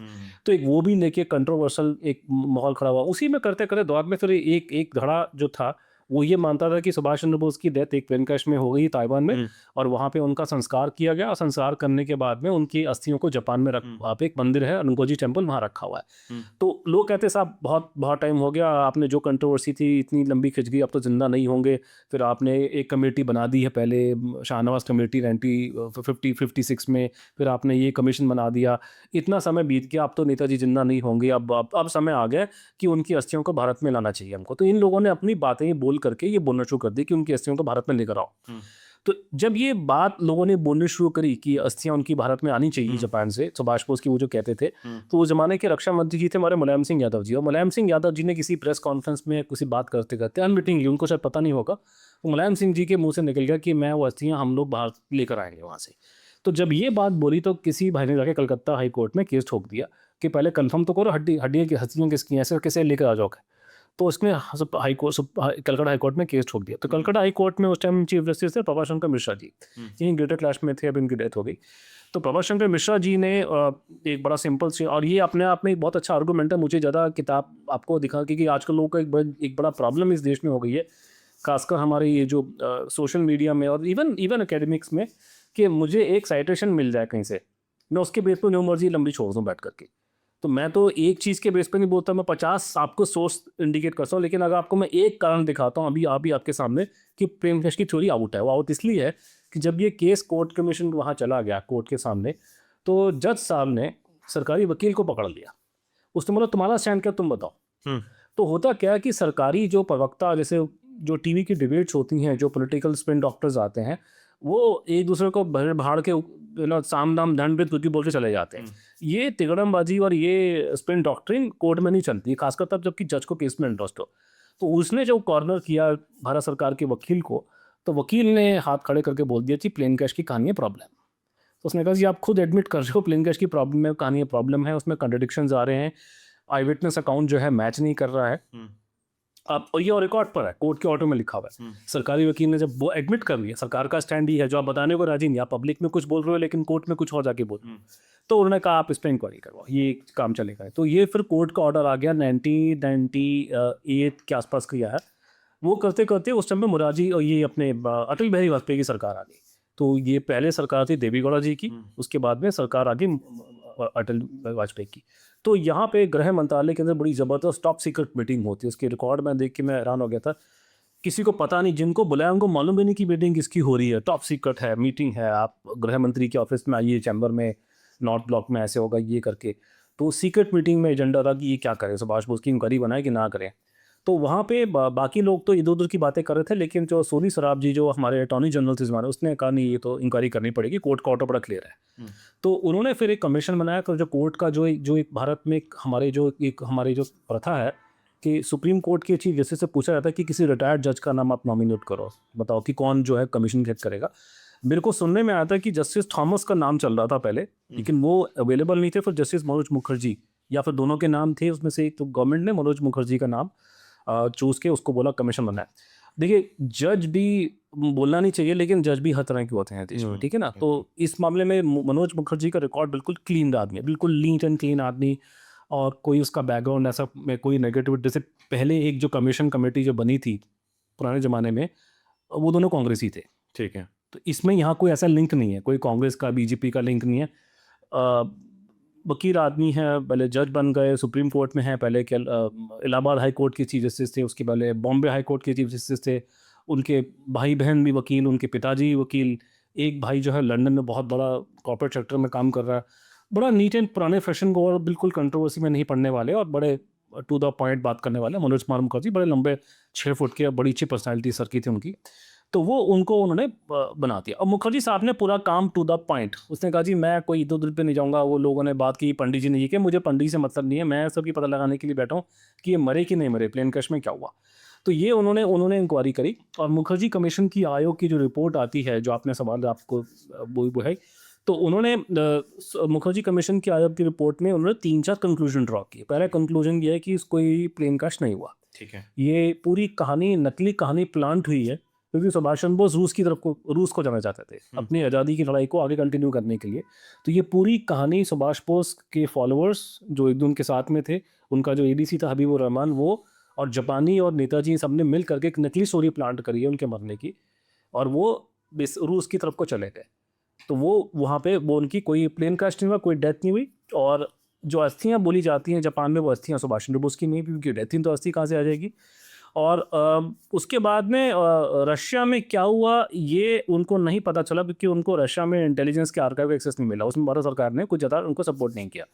तो एक वो भी लेके कंट्रोवर्शियल एक माहौल खड़ा हुआ। उसी में करते करते दौर में फिर एक धड़ा जो था, वो ये मानता था कि सुभाष चंद्र बोस की डेथ एक प्लेन क्रैश में हो गई ताइवान में, और वहाँ पे उनका संस्कार किया गया, और संस्कार करने के बाद में उनकी अस्थियों को जापान में वहाँ पे एक मंदिर है, अनकोजी टेम्पल, वहाँ रखा हुआ है। तो लोग कहते साहब बहुत बहुत टाइम हो गया, आपने जो कंट्रोवर्सी थी इतनी लंबी खिंच गई, अब तो जिंदा नहीं होंगे। फिर आपने एक कमेटी बना दी है, पहले शाहनवाज कमेटी 1956 में, फिर आपने ये कमीशन बना दिया, इतना समय बीत गया, अब तो नेताजी जिंदा नहीं होंगे, अब समय आ गया कि उनकी अस्थियों को भारत में लाना चाहिए हमको। तो इन लोगों ने अपनी बातें बोल करके ये बोलना शुरू कर दी कि उनकी अस्थियों को भारत में लेकर आओ। तो जब ये बात लोगों ने बोलनी शुरू करी कि अस्थियां उनकी भारत में आनी चाहिए जापान से, सुभाष बोस की वो जो कहते थे, तो उस जमाने के रक्षा मंत्री जी थे हमारे मुलायम सिंह यादव जी। और मुलायम सिंह यादव जी ने किसी प्रेस कॉन्फ्रेंस में किसी बात करते करते अनविटिंगली, उनको शायद पता नहीं होगा, तो मुलायम सिंह जी के मुंह से निकल गया कि मैं वो अस्थियां हम लोग बाहर लेकर आएंगे वहाँ से। तो जब ये बात बोली तो किसी भाई ने जाके कलकत्ता हाई कोर्ट में केस ठोक दिया कि पहले कंफर्म तो करो, हड्डियाँ की हस्तियाँ किसकी हैं, ऐसे कैसे लेकर आ जाओगे। तो उसने कलकत्ता हाई कोर्ट में केस ठोक दिया। तो कलकत्ता हाई कोर्ट में उस टाइम चीफ जस्टिस थे प्रभाष शंकर मिश्रा जी, यहीं ग्रेटर क्लास में थे, अब इनकी डेथ हो गई। तो प्रभाष शंकर मिश्रा जी ने एक बड़ा सिंपल से, और ये अपने आप में एक बहुत अच्छा आर्गूमेंट है, मुझे ज़्यादा किताब आपको दिखा कि आजकल लोगों का एक बड़ा प्रॉब्लम इस देश में हो गई है, खासकर हमारे ये जो सोशल मीडिया में और इवन एकेडमिक्स में, कि मुझे एक साइटेशन मिल जाए कहीं से, मैं उसके बेस पर जो मर्जी लंबी छोड़ दूँ बैठ करके। तो मैं तो एक चीज़ के बेस पर नहीं बोलता, मैं 50 आपको सोर्स इंडिकेट करता हूँ, लेकिन अगर आपको मैं एक कारण दिखाता हूँ अभी आपके सामने कि प्रेम क्रैश की थ्योरी आउट है, वो आउट इसलिए है कि जब ये केस कोर्ट कमीशन वहाँ चला गया कोर्ट के सामने, तो जज साहब ने सरकारी वकील को पकड़ लिया। उसने बोला तुम्हारा स्टैंड क्या, तुम बताओ। तो होता क्या है कि सरकारी जो प्रवक्ता, जैसे जो टीवी की डिबेट्स होती हैं, जो पॉलिटिकल स्पिन डॉक्टर्स आते हैं, वो एक दूसरे को भर भाड़ के साम दाम दंड भेद कुछ भी बोल के चले जाते हैं। ये तिगड़मबाजी और ये स्पिन डॉक्ट्रिन कोर्ट में नहीं चलती, खासकर तब जबकि जज को केस में इंटरेस्ट हो। तो उसने जो कॉर्नर किया भारत सरकार के वकील को, तो वकील ने हाथ खड़े करके बोल दिया कि प्लेन कैश की कहानी है प्रॉब्लम। तो उसने कहा जी आप खुद एडमिट कर रहे हो प्लेन कैश की प्रॉब्लम है, कहानी प्रॉब्लम है, उसमें कंट्रडिक्शंस आ रहे हैं, आई विटनेस अकाउंट जो है मैच नहीं कर रहा है। अब और ये रिकॉर्ड पर है, कोर्ट के ऑर्डर में लिखा हुआ है। सरकारी वकील ने जब वो एडमिट कर लिया, सरकार का स्टैंड ही है जो आप बताने को राजी नहीं, आप पब्लिक में कुछ बोल रहे हो लेकिन कोर्ट में कुछ और जाके बोल रहे हो, तो उन्होंने कहा आप इस पर इंक्वायरी करवाओ, ये काम चलेगा। तो ये फिर कोर्ट का ऑर्डर आ गया 1998 के आसपास किया है। वो करते करते उस टाइम में मुरारजी और ये अपने अटल बिहारी वाजपेयी की सरकार आ गई। तो ये पहले सरकार थी देवी गौड़ा जी की, उसके बाद में सरकार आ गई अटल वाजपेयी की। तो यहाँ पे गृह मंत्रालय के अंदर बड़ी ज़बरदस्त टॉप सीक्रेट मीटिंग होती है। उसके रिकॉर्ड में देख के मैं हैरान हो गया था, किसी को पता नहीं, जिनको बुलाया उनको मालूम भी नहीं कि मीटिंग किसकी हो रही है, टॉप सीक्रेट है, मीटिंग है, आप गृह मंत्री के ऑफिस में आइए, चैम्बर में, नॉर्थ ब्लॉक में ऐसे होगा ये करके। तो सीक्रेट मीटिंग में एजेंडा था कि ये क्या करें, सुभाष बोस की इंक्वायरी बनाए कि ना करें। तो वहाँ पे बाकी लोग तो इधर उधर की बातें कर रहे थे, लेकिन जो सोनी सराफ जी जो हमारे अटॉर्नी जनरल थे हमारे, उसने कहा नहीं ये तो इंक्वायरी करनी पड़ेगी, कोर्ट का ऑर्डर बड़ा क्लियर है। तो उन्होंने फिर एक कमीशन बनाया जो कोर्ट का जो एक भारत में हमारे जो प्रथा है कि सुप्रीम कोर्ट के चीफ जस्टिस से पूछा जाता है कि किसी रिटायर्ड जज का नाम आप नॉमिनेट करो, बताओ कि कौन जो है कमीशन हेड करेगा। मेरे को सुनने में आया था कि जस्टिस थॉमस का नाम चल रहा था पहले, लेकिन वो अवेलेबल नहीं थे। फिर जस्टिस मनोज मुखर्जी या फिर दोनों के नाम थे उसमें से एक, तो गवर्नमेंट ने मनोज मुखर्जी का नाम चूज़ के उसको बोला कमीशन बनाया। देखिए जज भी बोलना नहीं चाहिए, लेकिन जज भी हर तरह के होते हैं देश में, ठीक है ना। तो इस मामले में मनोज मुखर्जी का रिकॉर्ड बिल्कुल क्लीन आदमी है, बिल्कुल नीट एंड क्लीन आदमी, और कोई उसका बैकग्राउंड ऐसा में कोई नेगेटिव, जैसे पहले एक जो कमीशन कमेटी जो बनी थी पुराने ज़माने में, वो दोनों कांग्रेसी थे, ठीक है। तो इसमें यहाँ कोई ऐसा लिंक नहीं है, कोई कांग्रेस का बीजेपी का लिंक नहीं है। वकील आदमी है, पहले जज बन गए, सुप्रीम कोर्ट में है, पहले के इलाहाबाद हाई कोर्ट के चीफ जस्टिस थे, उसके पहले बॉम्बे हाई कोर्ट के चीफ जस्टिस थे, उनके भाई बहन भी वकील, उनके पिताजी वकील, एक भाई जो है लंदन में बहुत बड़ा कॉर्पोरेट सेक्टर में काम कर रहा है। बड़ा नीट एंड पुराने फैशन को, और बिल्कुल कंट्रोवर्सी में नहीं पड़ने वाले और बड़े टू द पॉइंट बात करने वाले मनोज कुमार मुखर्जी, बड़े लंबे 6 फुट के, बड़ी अच्छी पर्सनैलिटी सर की थी उनकी। तो वो उन्होंने बना दिया। और मुखर्जी साहब ने पूरा काम टू द पॉइंट, उसने कहा जी मैं कोई इधर उधर पे नहीं जाऊंगा। वो लोगों ने बात की, पंडित जी ने ये कि मुझे पंडित जी से मतलब नहीं है, मैं सबकी पता लगाने के लिए बैठा हूँ कि ये मरे कि नहीं मरे, प्लेन क्रैश में क्या हुआ। तो ये उन्होंने इंक्वायरी करी, और मुखर्जी कमीशन की आयोग की जो रिपोर्ट आती है, जो आपने सवाल आपको वो है, तो उन्होंने मुखर्जी कमीशन की आयोग की रिपोर्ट में उन्होंने 3-4 कंक्लूजन ड्रॉ किए। पहला कंक्लूजन ये है कि कोई प्लेन क्रैश नहीं हुआ, ठीक है। ये पूरी कहानी नकली कहानी प्लांट हुई है, क्योंकि सुभाष चंद्र बोस रूस को जाना चाहते थे अपनी आज़ादी की लड़ाई को आगे कंटिन्यू करने के लिए। तो ये पूरी कहानी सुभाष बोस के फॉलोअर्स जो एक दो उनके साथ में थे, उनका जो एडीसी था हबीबुर रहमान, वो और जापानी और नेताजी सब ने मिल करके एक नकली स्टोरी प्लांट करी है उनके मरने की, और वो रूस की तरफ को चले गए। तो वो वहाँ पे वो उनकी कोई प्लेन क्रैश नहीं हुआ, कोई डेथ नहीं हुई। और जो अस्थियाँ बोली जाती हैं जापान में, वो अस्थियाँ सुभाष चंद्र बोस की नहीं, क्योंकि डेथ ही तो अस्थि कहाँ से आ जाएगी। और उसके बाद में रशिया में क्या हुआ ये उनको नहीं पता चला, क्योंकि उनको रशिया में इंटेलिजेंस के आर्काइव एक्सेस नहीं मिला, उसमें भारत सरकार ने कुछ ज़्यादा उनको सपोर्ट नहीं किया।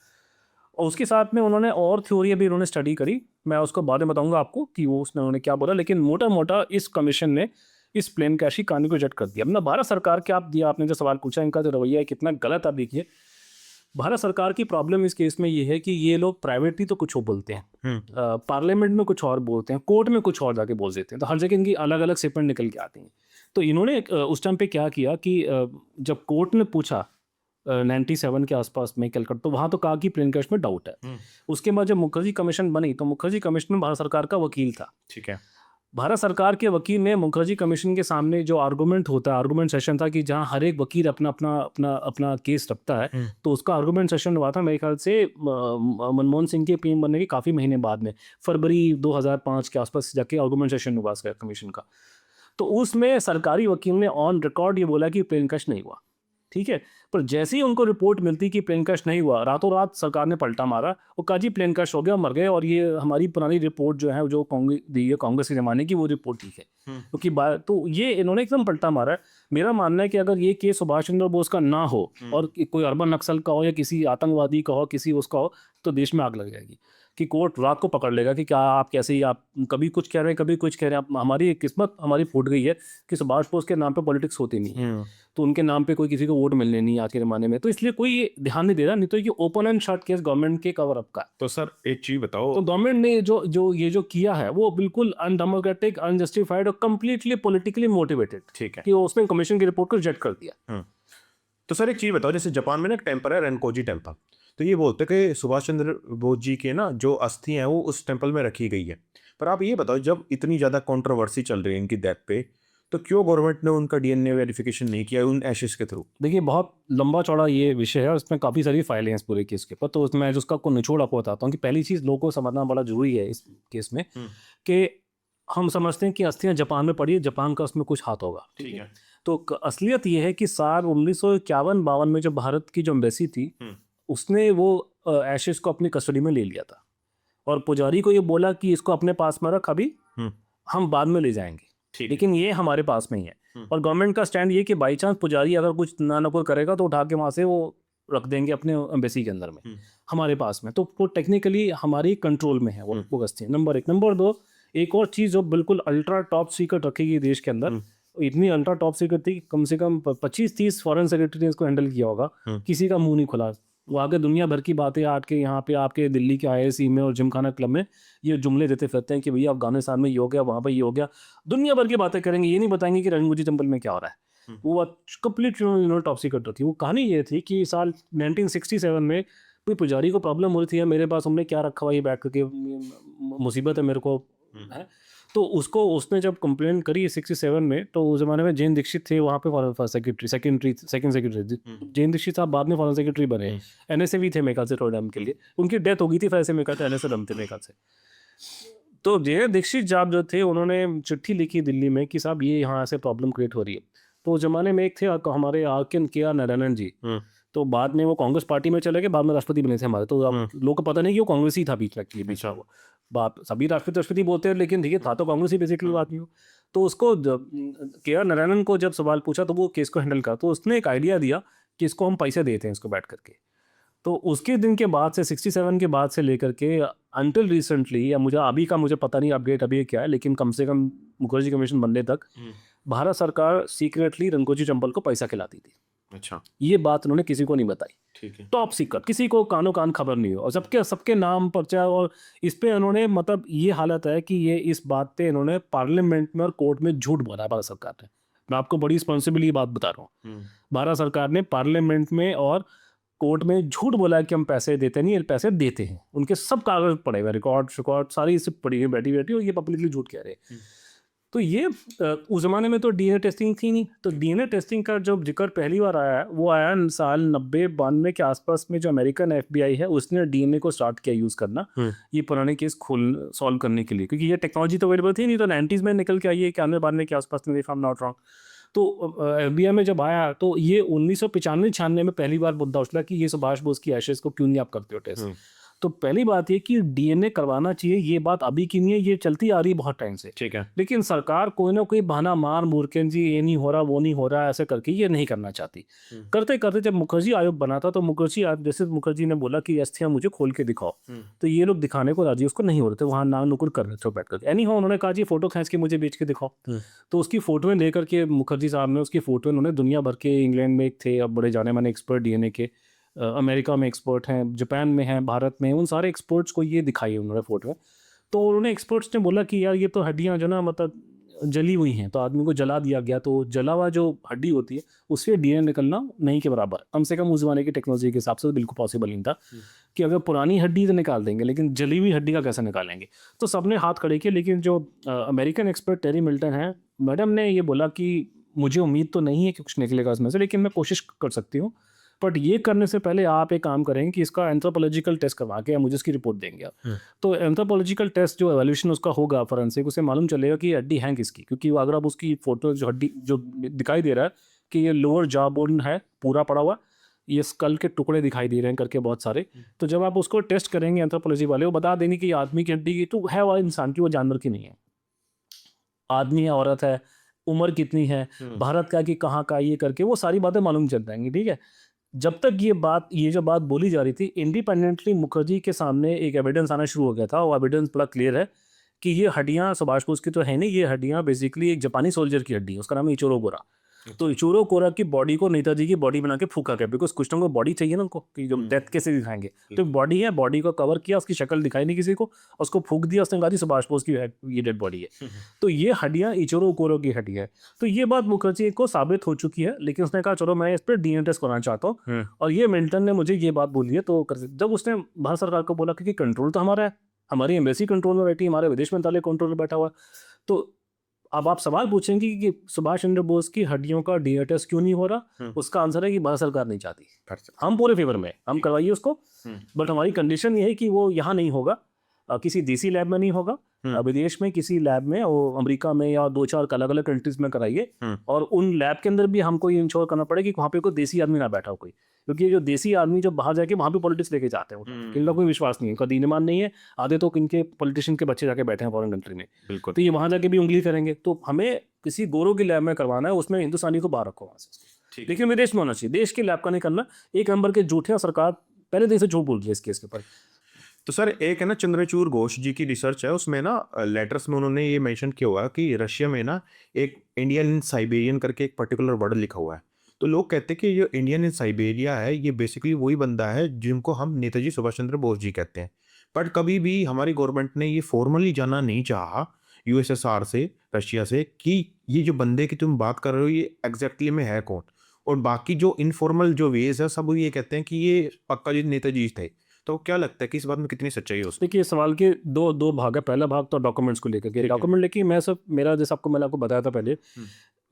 और उसके साथ में उन्होंने और थ्योरी अभी उन्होंने स्टडी करी, मैं उसको बाद में बताऊंगा आपको कि वो उन्होंने क्या बोला। लेकिन मोटा मोटा इस कमीशन ने इस प्लेन क्रैश की कहानी को रिजेक्ट कर दिया। अपना भारत सरकार के आपने जो सवाल पूछा, इनका जो रवैया है कितना गलत, आप देखिए भारत सरकार की प्रॉब्लम इस केस में ये है कि ये लोग प्राइवेटली तो कुछ और बोलते हैं, पार्लियामेंट में कुछ और बोलते हैं, कोर्ट में कुछ और जाके बोल देते हैं, तो हर जगह इनकी अलग अलग स्टेटमेंट निकल के आती हैं। तो इन्होंने उस टाइम पे क्या किया कि जब कोर्ट ने पूछा 97 के आसपास में कलकत्ता, तो वहाँ तो कहा कि प्लेन क्रैश में डाउट है। उसके बाद जब मुखर्जी कमीशन बनी, तो मुखर्जी कमीशन में भारत सरकार का वकील था, ठीक है। भारत सरकार के वकील ने मुखर्जी कमीशन के सामने जो आर्गूमेंट होता है, आर्गूमेंट सेशन था कि जहां हर एक वकील अपना अपना अपना अपना केस रखता है, तो उसका आर्गूमेंट सेशन हुआ था मेरे ख्याल से मनमोहन सिंह के पीएम बनने के काफ़ी महीने बाद में, फरवरी 2005 के आसपास जाके आर्गूमेंट सेशन हुआ उसका कमीशन का। तो उसमें सरकारी वकील ने ऑन रिकॉर्ड ये बोला कि प्लेन क्रैश नहीं हुआ, ठीक है। पर जैसे ही उनको रिपोर्ट मिलती कि प्लेन क्रैश नहीं हुआ, रातों रात सरकार ने पलटा मारा और कहा जी प्लेन क्रैश हो गया, मर गए, और ये हमारी पुरानी रिपोर्ट जो है जो कांग्रेस के ज़माने की वो रिपोर्ट ठीक है, क्योंकि तो ये इन्होंने एकदम पलटा मारा है। मेरा मानना है कि अगर ये केस सुभाष चंद्र बोस का ना हो और कोई अर्बन नक्सल का हो या किसी आतंकवादी का हो, किसी उसका हो, तो देश में आग लग जाएगी। कि कोर्ट रात को पकड़ लेगा कि क्या आप कैसे ही आप कभी कुछ कह रहे हैं कभी कुछ कह रहे हैं। आप हमारी किस्मत हमारी फूट गई है कि सुभाष बोस के नाम पे पॉलिटिक्स होती नहीं है, तो उनके नाम पे कोई किसी को वोट मिलने नहीं आज के ज़माने में, तो इसलिए कोई ये ध्यान नहीं दे रहा। नहीं तो ये open and shut case government के कवर अप का। तो सर एक चीज बताओ, तो गवर्नमेंट ने जो किया है वो बिल्कुल अनडेमोक्रेटिक, अनजस्टिफाइड और कंप्लीटली पॉलिटिकली मोटिवेटेड, ठीक है। कि उसने कमीशन की रिपोर्ट को रिजेक्ट कर दिया। तो सर एक चीज बताओ, जैसे जापान में ना एक टेम्पल है रेनकोजी टेम्पल, तो ये बोलते हैं कि सुभाष चंद्र बोस जी के ना जो अस्थि हैं वो उस टेम्पल में रखी गई है। पर आप ये बताओ, जब इतनी ज़्यादा कंट्रोवर्सी चल रही है इनकी डेथ पे, तो क्यों गवर्नमेंट ने उनका डीएनए वेरिफिकेशन नहीं किया उन एशेस के थ्रू? देखिए बहुत लंबा चौड़ा ये विषय है, उसमें काफ़ी सारी फाइलें हैं इस पूरे केस के ऊपर। तो उसमें जिसका को निचोड़ आपको बताता हूँ कि पहली चीज़ लोगों को समझना बड़ा जरूरी है इस केस में, कि हम समझते हैं कि अस्थियां जापान में पड़ी है, जापान का उसमें कुछ हाथ होगा। ठीक है। तो असलियत ये है कि साल 1951-52 में जब भारत की जो एम्बेसी थी, उसने वो एशेस को अपनी कस्टडी में ले लिया था और पुजारी को ये बोला कि इसको अपने पास में रख, अभी हम बाद में ले जाएंगे, लेकिन ये हमारे पास में ही है। और गवर्नमेंट का स्टैंड ये कि बाई चांस पुजारी अगर कुछ ना कोई करेगा तो उठा के वहाँ से वो रख देंगे अपने एम्बेसी के अंदर में, हमारे पास में। तो वो टेक्निकली हमारी कंट्रोल में है वो गस्ती। नंबर 1। नंबर 2, एक और चीज़ जो बिल्कुल अल्ट्रा टॉप सीक्रेट रखी गई देश के अंदर, इतनी अल्ट्रा टॉप सीक्रेट थी कि कम से कम 25-30 फॉरेन सेक्रेटरी ने इसको हैंडल किया होगा, किसी का मुंह नहीं खुला। वो आगे दुनिया भर की बातें आठ के यहाँ पे आपके दिल्ली के IISc में और जिमखाना क्लब में ये जुमले देते फिरते हैं कि भैया अफगानिस्तान में ये हो गया, वहाँ पर ये हो गया। दुनिया भर की बातें करेंगे, ये नहीं बताएंगे कि रेनकोजी टेम्पल में क्या हो रहा है। वो कंप्लीट टॉप सीक्रेट थी। वो कहानी ये थी कि साल 1967 में कोई पुजारी को प्रॉब्लम हो रही थी, मेरे पास हमने क्या रखा हुआ ये बैठ करके, मुसीबत है मेरे को है। तो उसने जब कंप्लेन करी 67 में, तो उस जमाने में जैन दीक्षित थे वहाँ पे secretary, second secretary. Jain Dikshit साहब बाद में फॉरेन सेक्रेटरी बने। NSA भी थे मेरे ख्याल से थोड़े टाइम के लिए, उनकी डेथ हो गई थी, फिर ऐसे मेरे ख्याल से NSA थे मेरे ख्याल से। तो जैन दीक्षित साहब जो थे, उन्होंने चिट्ठी लिखी दिल्ली में कि साहब ये यहाँ से प्रॉब्लम क्रिएट हो रही है। तो उस जमाने में एक थे हमारे RK नारायणन जी, तो बाद में वो कांग्रेस पार्टी में चले गए, बाद में राष्ट्रपति बने थे हमारे। तो लोग को पता नहीं कि वो कांग्रेस ही था बीच में, एक्चुअली बीच में वो बात सभी राष्ट्रपति बोलते हैं, लेकिन देखिए था तो कांग्रेस ही बेसिकली आदमी हो। तो उसको KR नारायणन को जब सवाल पूछा तो वो केस को हैंडल करा, तो उसने एक आइडिया दिया कि इसको हम पैसे देते हैं इसको बैठ करके। तो उसके दिन के बाद से 67 के बाद से लेकर के अंटिल रिसेंटली, या मुझे पता नहीं अपडेट अभी क्या है, लेकिन कम से कम मुखर्जी कमीशन बनने तक भारत सरकार सीक्रेटली रेनकोजी टेम्पल को पैसा खिलाती थी। अच्छा। ये बात उन्होंने किसी को नहीं बताई, ठीक है। टॉप सीक्रेट, किसी को कानो कान खबर नहीं हो, और सबके नाम पर्चा। और इस पे उन्होंने, मतलब ये हालत है कि ये इस बात पे इन्होंने पार्लियामेंट में और कोर्ट में झूठ बोला भारत सरकार ने। मैं आपको बड़ी रिस्पॉन्सिबली बात बता रहा हूँ, भारत सरकार ने पार्लियामेंट में और कोर्ट में झूठ बोला है कि हम पैसे देते नहीं, पैसे देते हैं। उनके सब कागज पड़े हुए, रिकॉर्ड सारी सब पड़ी हुई बैठी, और ये पब्लिकली झूठ कह रहे हैं। तो ये उस ज़माने में तो DNA टेस्टिंग थी नहीं। तो DNA टेस्टिंग का जो जिक्र पहली बार आया है वो आया साल 90-92 के आसपास में, जो अमेरिकन FBI है उसने DNA को स्टार्ट किया यूज़ करना, ये पुराने केस सॉल्व करने के लिए, क्योंकि ये टेक्नोलॉजी तो अवेलेबल थी नहीं। तो 90s में निकल के आई है, 91-92 के आसपास में, if I am not wrong. तो FBI में जब आया तो ये 1995-96 में पहली बार मुद्दा उछला कि ये सुभाष बोस की एशेस को क्यों नहीं आप करते हो टेस्ट। तो पहली बात ये कि DNA करवाना चाहिए, ये बात अभी की नहीं है, ये चलती आ रही है बहुत टाइम से। ठीक है। लेकिन सरकार कोई ना कोई बहाना मार मूर्खन जी, ये नहीं हो रहा, वो नहीं हो रहा, ऐसे करके ये नहीं करना चाहती। करते करते जब मुखर्जी आयोग बना था, तो जैसे मुखर्जी ने बोला कि अस्थियां मुझे खोल के दिखाओ, तो ये लोग दिखाने को राजी उसको नहीं हो रहे थे, वहाँ नाक नुकुर कर रहे थे बैठ कर। एनी हो, उन्होंने कहा जी फोटो खींच के मुझे बेच के दिखाओ। तो उसकी फोटोएं लेकर के मुखर्जी साहब ने, उसकी फोटो उन्होंने दुनिया भर के, इंग्लैंड में एक थे अब बड़े जाने माने एक्सपर्ट DNA के, अमेरिका में एक्सपर्ट हैं, जापान में हैं, भारत में, उन सारे एक्सपर्ट्स को ये दिखाई उन्होंने फोटो में। तो उन्होंने एक्सपर्ट्स ने बोला कि यार ये तो हड्डियाँ जो ना मतलब जली हुई हैं, तो आदमी को जला दिया गया, तो जला हुआ जो हड्डी होती है उससे DNA निकलना नहीं के बराबर, कम से कम उस जमाने की टेक्नोलॉजी के हिसाब से तो बिल्कुल पॉसिबल नहीं था कि अगर पुरानी हड्डी तो निकाल देंगे, लेकिन जली हुई हड्डी का कैसे निकालेंगे। तो सबने हाथ खड़े किए, लेकिन जो अमेरिकन एक्सपर्ट टेरी मिल्टन है, मैडम ने ये बोला कि मुझे उम्मीद तो नहीं है कि कुछ निकलेगा इसमें से, लेकिन मैं कोशिश कर सकती हूँ, बट ये करने से पहले आप एक काम करेंगे कि इसका एंथ्रोपोलॉजिकल टेस्ट करवा के मुझे इसकी रिपोर्ट देंगे आप। तो एंथ्रोपोलॉजिकल टेस्ट जो एवोल्यूशन उसका होगा फॉरेंसिक, उसे मालूम चलेगा कि हड्डी है किसकी, क्योंकि अगर आप उसकी फोटो जो हड्डी जो दिखाई दे रहा है कि ये लोअर जॉ बोन है पूरा पड़ा हुआ, ये स्कल के टुकड़े दिखाई दे रहे हैं करके बहुत सारे, तो जब आप उसको टेस्ट करेंगे एंथ्रोपोलॉजी वाले, वो बता देंगे कि आदमी की हड्डी की तो है, वो इंसान की, वो जानवर की नहीं है, आदमी है, औरत है, उम्र कितनी है, भारत का कि कहाँ का, ये करके वो सारी बातें मालूम चल जाएंगी। ठीक है, जब तक ये जो बात बोली जा रही थी, इंडिपेंडेंटली मुखर्जी के सामने एक एविडेंस आना शुरू हो गया था। वो एविडेंस बड़ा क्लियर है कि ये हड्डियां सुभाष बोस की तो है नहीं, ये हड्डियां बेसिकली एक जापानी सोल्जर की हड्डी है, उसका नाम है इचोरो कोरा। तो इचोरो कोरा की बॉडी को नेताजी की बॉडी बना के फूका गया, बिकॉज कुछ को बॉडी चाहिए ना उनको, कि जो डेथ कैसे दिखाएंगे। तो बॉडी है, बॉडी को कवर किया, उसकी शक्ल दिखाई नहीं किसी को, उसको फूक दिया, उसने कहा जी सुभाष बोस की ये डेड बॉडी है। तो ये हड्डियां इचोरो कोरा की हड्डी है। तो ये बात मुखर्जी को साबित हो चुकी है, लेकिन उसने कहा चलो मैं इस पर डीएनए टेस्ट कराना चाहता हूँ। और ये मिल्टन ने मुझे ये बात बोली है। तो जब उसने भारत सरकार को बोला कि कंट्रोल तो हमारा है, हमारी एम्बेसी कंट्रोल में बैठी, हमारे विदेश मंत्रालय कंट्रोल में बैठा हुआ, तो अब आप सवाल पूछेंगे कि सुभाष चंद्र बोस की हड्डियों का डीएनए टेस्ट क्यों नहीं हो रहा। उसका आंसर है कि भारत सरकार नहीं चाहती। हम पूरे फेवर में, हम करवाइए उसको, बट हमारी कंडीशन ये है कि वो यहाँ नहीं होगा, किसी देसी लैब में नहीं होगा, विदेश में किसी लैब में, वो अमेरिका में या 2-4 अलग अलग कंट्रीज में कराइए। और उन लैब के अंदर भी हमको ये इंश्योर करना पड़ेगा कि वहाँ पे कोई देसी आदमी ना बैठा हो कोई, क्योंकि ये जो देसी आदमी जो बाहर जाके वहाँ पे पॉलिटिक्स लेके जाते हैं, इनका कोई विश्वास नहीं है, उनका दीन ईमान नहीं है। आधे तो इनके पॉलिटिशियन के बच्चे जाके बैठे हैं फॉरेन कंट्री में, तो ये वहाँ जाके भी उंगली करेंगे। तो हमें किसी गोरों की लैब में करवाना है, उसमें हिंदुस्तानी को बाहर रखो वहाँ से, लेकिन विदेश में होना चाहिए, देश की लैब का नहीं करना। एक नंबर के झूठे, और सरकार पहले दिन से झूठ बोल रही है इस केस के ऊपर। तो सर एक है ना चंद्रचूड़ घोष जी की रिसर्च है, उसमें ना लेटर्स में उन्होंने ये मेंशन किया हुआ है कि रशिया में ना एक इंडियन इन साइबेरियन करके एक पर्टिकुलर वर्ड लिखा हुआ है। तो लोग कहते हैं कि ये इंडियन इन साइबेरिया है, ये बेसिकली वही बंदा है जिनको हम नेताजी सुभाष चंद्र बोस जी कहते हैं। बट कभी भी हमारी गवर्नमेंट ने ये फॉर्मली जाना नहीं चाहा यूएसएसआर से, रशिया से, कि ये जो बंदे की तुम बात कर रहे हो ये एग्जैक्टली में है कौन। और बाकी जो इनफॉर्मल जो वेज है सब ये कहते हैं कि ये पक्का जी नेताजी थे। तो क्या लगता है कि इस बात में कितनी सच्चाई है उसमें? देखिए, सवाल के दो भाग है। पहला भाग तो डॉक्यूमेंट्स को लेकर के, डॉक्यूमेंट लेके मैं सब मेरा जैसे मैंने आपको बताया था पहले,